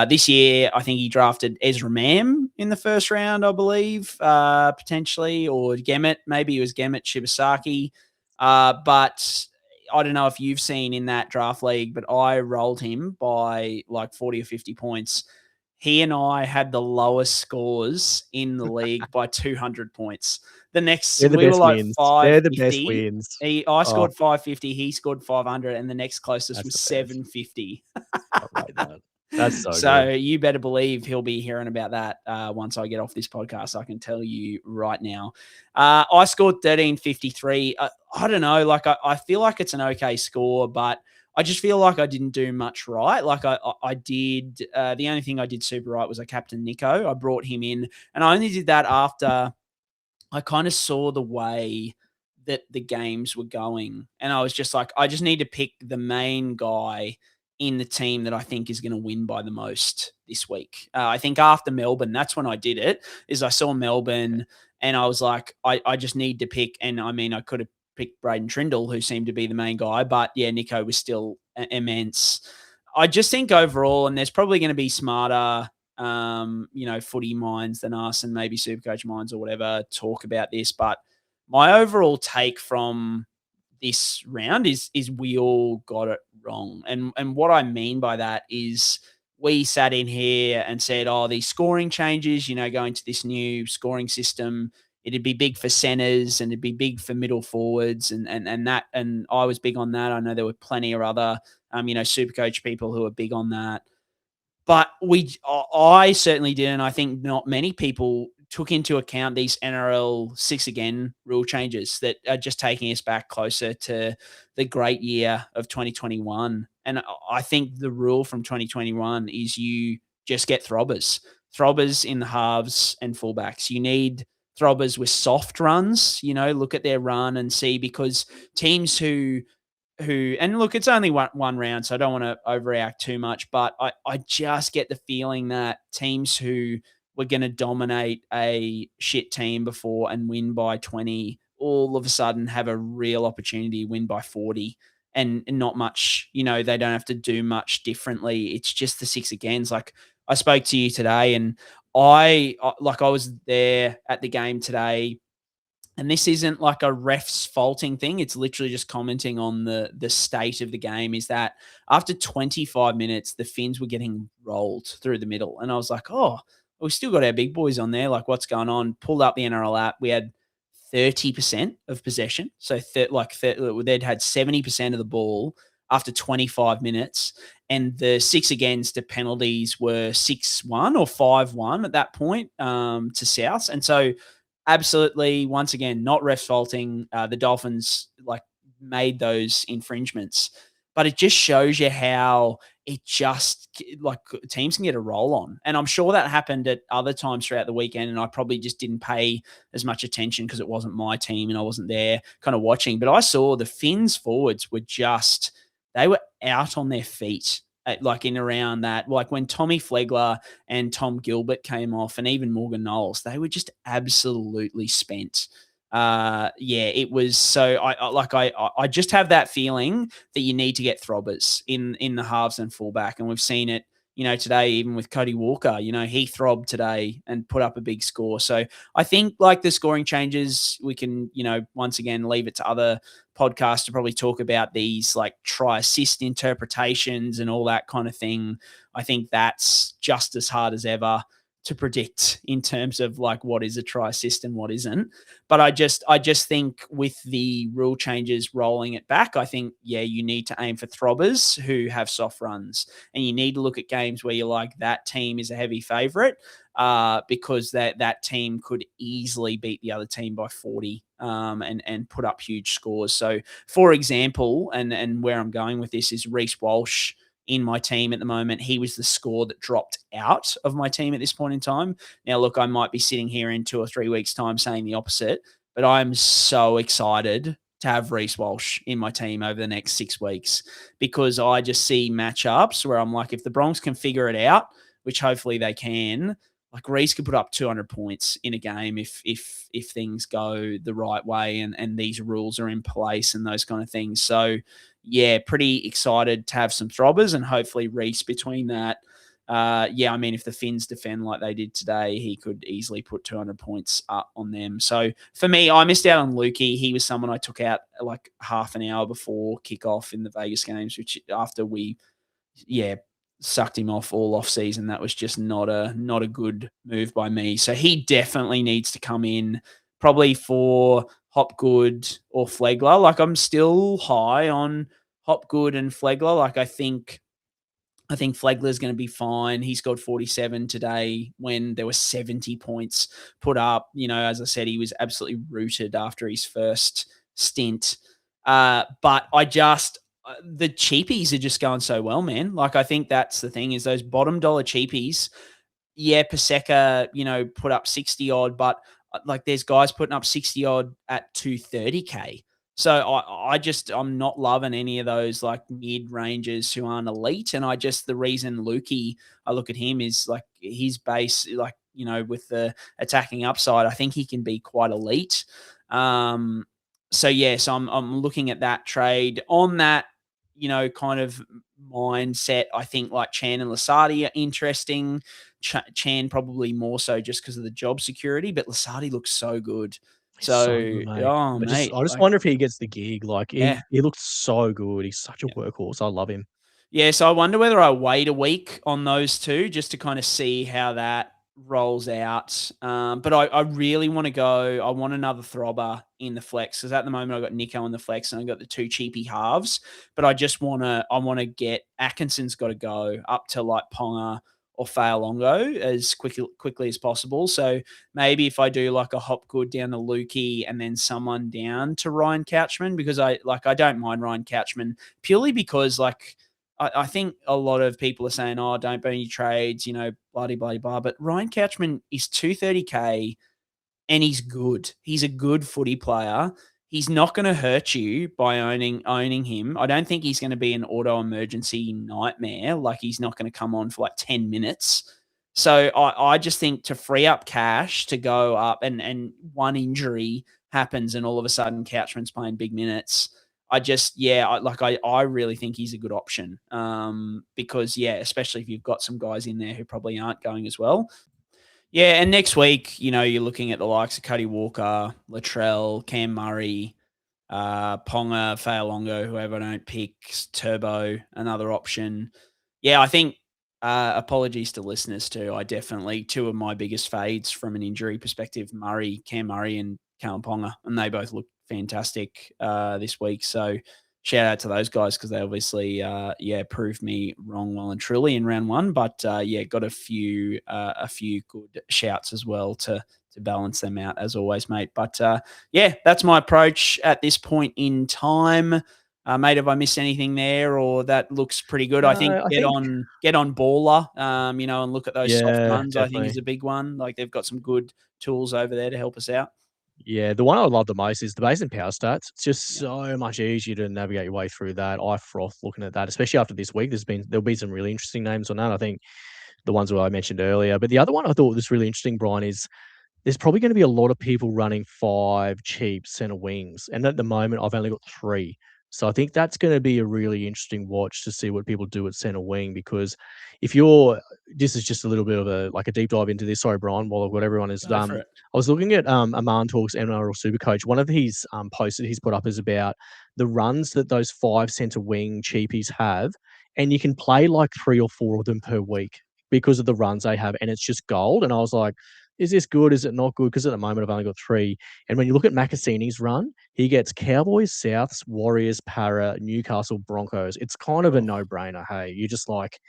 This year, I think he drafted Ezra Mam in the first round, I believe, potentially, or Gemmet. Maybe it was Gemmet Shibasaki. But I don't know if you've seen in that draft league, but I rolled him by like 40 or 50 points. He and I had the lowest scores in the league by 200 points. We were like wins. 550. They're the best wins. I scored 550. He scored 500, and the next closest was 750. I like that. That's so So good. you better believe he'll be hearing about that once I get off this podcast. I can tell you right now. I scored 1353. I don't know. Like I feel like it's an okay score, but I just feel like I didn't do much right. Like I did. The only thing I did super right was I captained Nico. I brought him in, and I only did that after I kind of saw the way that the games were going, and I was just like, I just need to pick the main guy in the team that I think is going to win by the most this week. I think after Melbourne, that's when I did it, is I saw Melbourne and I was like, I just need to pick. And I mean, I could have picked Braden Trindle, who seemed to be the main guy, but yeah, Nico was still immense. I just think overall, and there's probably going to be smarter, footy minds than us and maybe Supercoach minds or whatever talk about this. But my overall take from this round is we all got it wrong. And what I mean by that is we sat in here and said, oh, these scoring changes, going to this new scoring system, it'd be big for centers and it'd be big for middle forwards and I was big on that. I know there were plenty of other Supercoach people who are big on that. But I certainly didn't. I think not many people took into account these NRL 6 again rule changes that are just taking us back closer to the great year of 2021. And I think the rule from 2021 is you just get throbbers in the halves and fullbacks. You need throbbers with soft runs, look at their run and see, because teams who and look, it's only one round, so I don't want to overreact too much, but I just get the feeling that teams who were going to dominate a shit team before and win by 20 all of a sudden have a real opportunity to win by 40 and not much, they don't have to do much differently. It's just the 6 agains. Like I spoke to you today and I was there at the game today. And this isn't like a ref's faulting thing. It's literally just commenting on the state of the game, is that after 25 minutes, the Finns were getting rolled through the middle. And I was like, oh, we've still got our big boys on there. Like, what's going on? Pulled up the NRL app. We had 30% of possession. So they'd had 70% of the ball after 25 minutes. And the 6 against the penalties were 6-1 or 5-1 at that point to South. And so absolutely, once again, not refs faulting. The Dolphins made those infringements, but it just shows you how it just teams can get a roll on. And I'm sure that happened at other times throughout the weekend. And I probably just didn't pay as much attention because it wasn't my team and I wasn't there kind of watching. But I saw the Finns forwards they were out on their feet. In around that, when Tommy Flegler and Tom Gilbert came off and even Morgan Knowles, they were just absolutely spent. It was so I just have that feeling that you need to get throbbers in the halves and fullback. And we've seen it, today, even with Cody Walker, he throbbed today and put up a big score. So I think the scoring changes, we can, once again, leave it to other podcasts to probably talk about these try assist interpretations and all that kind of thing. I think that's just as hard as ever to predict in terms of what is a try assist and what isn't. But I just think with the rule changes rolling it back, I think, you need to aim for throbbers who have soft runs, and you need to look at games where you're like, that team is a heavy favorite because that team could easily beat the other team by 40 and put up huge scores. So for example, and where I'm going with this is Reece Walsh in my team at the moment. He was the score that dropped out of my team at this point in time. Now, look, I might be sitting here in 2 or 3 weeks' time saying the opposite, but I'm so excited to have Reece Walsh in my team over the next 6 weeks, because I just see matchups where I'm like, if the Broncos can figure it out, which hopefully they can, Reece could put up 200 points in a game if things go the right way and these rules are in place and those kind of things. So, pretty excited to have some throbbers and hopefully Reece between that. If the Finns defend like they did today, he could easily put 200 points up on them. So for me, I missed out on Lukey. He was someone I took out half an hour before kickoff in the Vegas games, which after we, sucked him off all off season, that was just not a good move by me. So he definitely needs to come in probably for Hopgood or Flegler. I'm still high on Hopgood and Flegler. I think Flegler's going to be fine. He scored 47 today when there were 70 points put up. As I said, he was absolutely rooted after his first stint. But the cheapies are just going so well, man. I think that's the thing, is those bottom dollar cheapies. Yeah, Paseka, put up 60 odd, but there's guys putting up 60 odd at 230K. So I'm not loving any of those mid ranges who aren't elite. And the reason Lukey, I look at him is his base, with the attacking upside, I think he can be quite elite. So I'm looking at that trade on that, kind of mindset. I think like Chan and Lasardi are interesting. Chan probably more so just because of the job security, but Lasardi looks so good. He's so good, mate. I just wonder if he gets the gig. Like he looks so good. He's such a workhorse. I love him. Yeah, so I wonder whether I wait a week on those two just to kind of see how that rolls out. But I really want to go. I want another throbber in the flex because at the moment I've got Nico in the flex and I've got the two cheapy halves. But I want to get Atkinson's got to go up to like Ponga or Fa'alongo as quickly as possible. So maybe if I do like a Hopgood down to Lukey and then someone down to Ryan Couchman, because I don't mind Ryan Couchman purely because like I think a lot of people are saying, oh, don't burn your trades, blah. But Ryan Couchman is 230K and he's good. He's a good footy player. He's not going to hurt you by owning him. I don't think he's going to be an auto emergency nightmare. Like he's not going to come on for like 10 minutes. So I just think to free up cash to go up and one injury happens and all of a sudden Couchman's playing big minutes. I really think he's a good option because, especially if you've got some guys in there who probably aren't going as well. Yeah, and next week, you're looking at the likes of Cody Walker, Latrell, Cam Murray, Ponga, Fa'alongo, whoever I don't pick, Turbo, another option. Yeah, I think apologies to listeners too. I definitely, two of my biggest fades from an injury perspective, Cam Murray and Callum Ponga, and they both look fantastic this week. So shout out to those guys because they obviously, proved me wrong well and truly in round one. But got a few good shouts as well to balance them out as always, mate. But that's my approach at this point in time. Mate, have I missed anything there, or that looks pretty good? I think get on Baller, and look at those soft runs. Definitely. I think is a big one. Like they've got some good tools over there to help us out. Yeah, the one I love the most is the base and power stats. It's just so much easier to navigate your way through that. I froth looking at that, especially after this week. There'll be some really interesting names on that. I think the ones that I mentioned earlier. But the other one I thought was really interesting, Brien, is there's probably going to be a lot of people running 5 cheap centre wings. And at the moment, I've only got 3. So I think that's going to be a really interesting watch to see what people do at centre wing, because this is just a little bit of a deep dive into this. Sorry, Brien, while I've got everyone is I was looking at Aman Talks NRL SuperCoach. One of his posts that he's put up is about the runs that those 5 centre wing cheapies have, and you can play like 3 or 4 of them per week because of the runs they have, and it's just gold. And I was like, is this good? Is it not good? Because at the moment I've only got 3. And when you look at Macassini's run, he gets Cowboys, Souths, Warriors, Para, Newcastle, Broncos. It's kind of a no-brainer. Hey, you just like,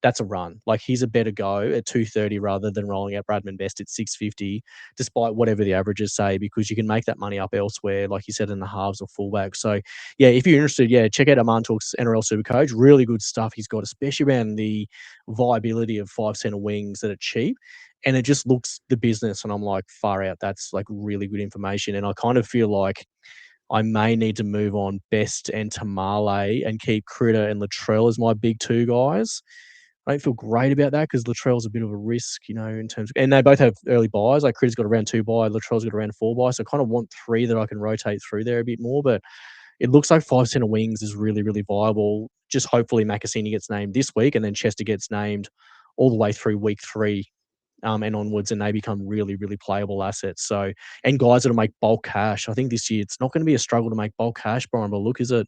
that's a run. Like he's a better go at 230 rather than rolling out Bradman Best at 650, despite whatever the averages say, because you can make that money up elsewhere, like you said, in the halves or fullback. So yeah, if you're interested, check out Aman Talks NRL SuperCoach. Really good stuff he's got, especially around the viability of 5 centre wings that are cheap. And it just looks the business. And I'm like, far out. That's like really good information. And I kind of feel like I may need to move on Best and Tamale and keep Critter and Latrell as my big 2 guys. I don't feel great about that because Latrell's a bit of a risk, in terms of, and they both have early buys. Like Critter's got a round 2 buy, Latrell's got a round 4 buy. So I kind of want 3 that I can rotate through there a bit more. But it looks like 5 centre wings is really, really viable. Just hopefully Macassini gets named this week and then Chester gets named all the way through week 3 and onwards, and they become really, really playable assets. So, and guys that'll make bulk cash. I think this year it's not going to be a struggle to make bulk cash, Brien, but look, is it?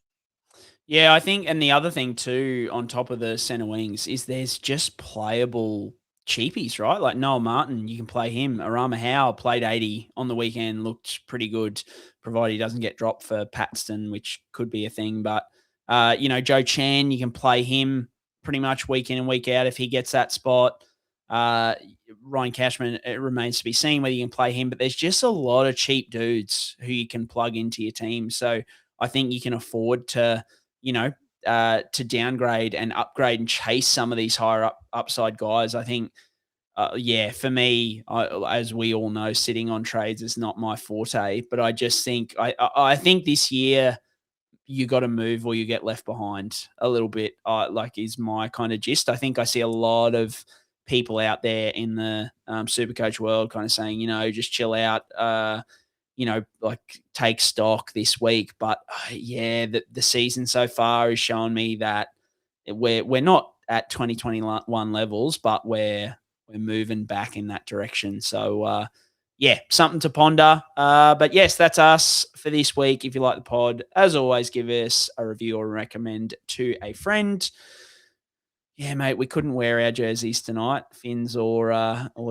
Yeah, I think, and the other thing too, on top of the centre wings, is there's just playable cheapies, right? Like Noel Martin, you can play him. Arama Howe played 80 on the weekend, looked pretty good, provided he doesn't get dropped for Paxton, which could be a thing. But, Joe Chan, you can play him pretty much week in and week out if he gets that spot. Ryan Cashman, it remains to be seen whether you can play him, but there's just a lot of cheap dudes who you can plug into your team. So I think you can afford to, to downgrade and upgrade and chase some of these higher upside guys. I think, for me, as we all know, sitting on trades is not my forte, but I just think, I think this year you got to move or you get left behind a little bit, is my kind of gist. I think I see a lot of people out there in the SuperCoach world kind of saying, just chill out, take stock this week. But the season so far is showing me that we're not at 2021 levels, but we're moving back in that direction. So, yeah, something to ponder. But yes, that's us for this week. If you like the pod, as always, give us a review or recommend to a friend. Yeah, mate, we couldn't wear our jerseys tonight, Finns or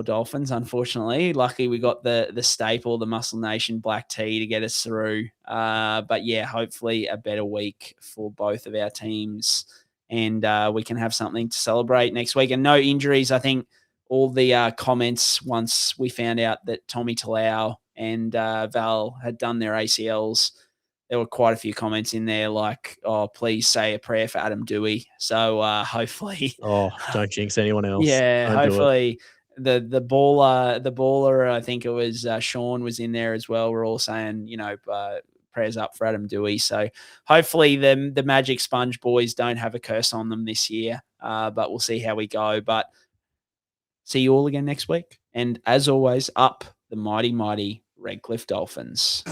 Dolphins, unfortunately. Lucky we got the staple, the Muscle Nation black tee to get us through. But yeah, hopefully a better week for both of our teams, and we can have something to celebrate next week. And no injuries. I think all the comments once we found out that Tommy Talau and Val had done their ACLs, there were quite a few comments in there like, oh, please say a prayer for Adam Dewey. So hopefully. Oh, don't jinx anyone else. Yeah, Don't hopefully the baller, I think it was Sean was in there as well. We're all saying, prayers up for Adam Dewey. So hopefully the Magic Sponge boys don't have a curse on them this year, but we'll see how we go. But see you all again next week. And as always, up the mighty, mighty Redcliffe Dolphins.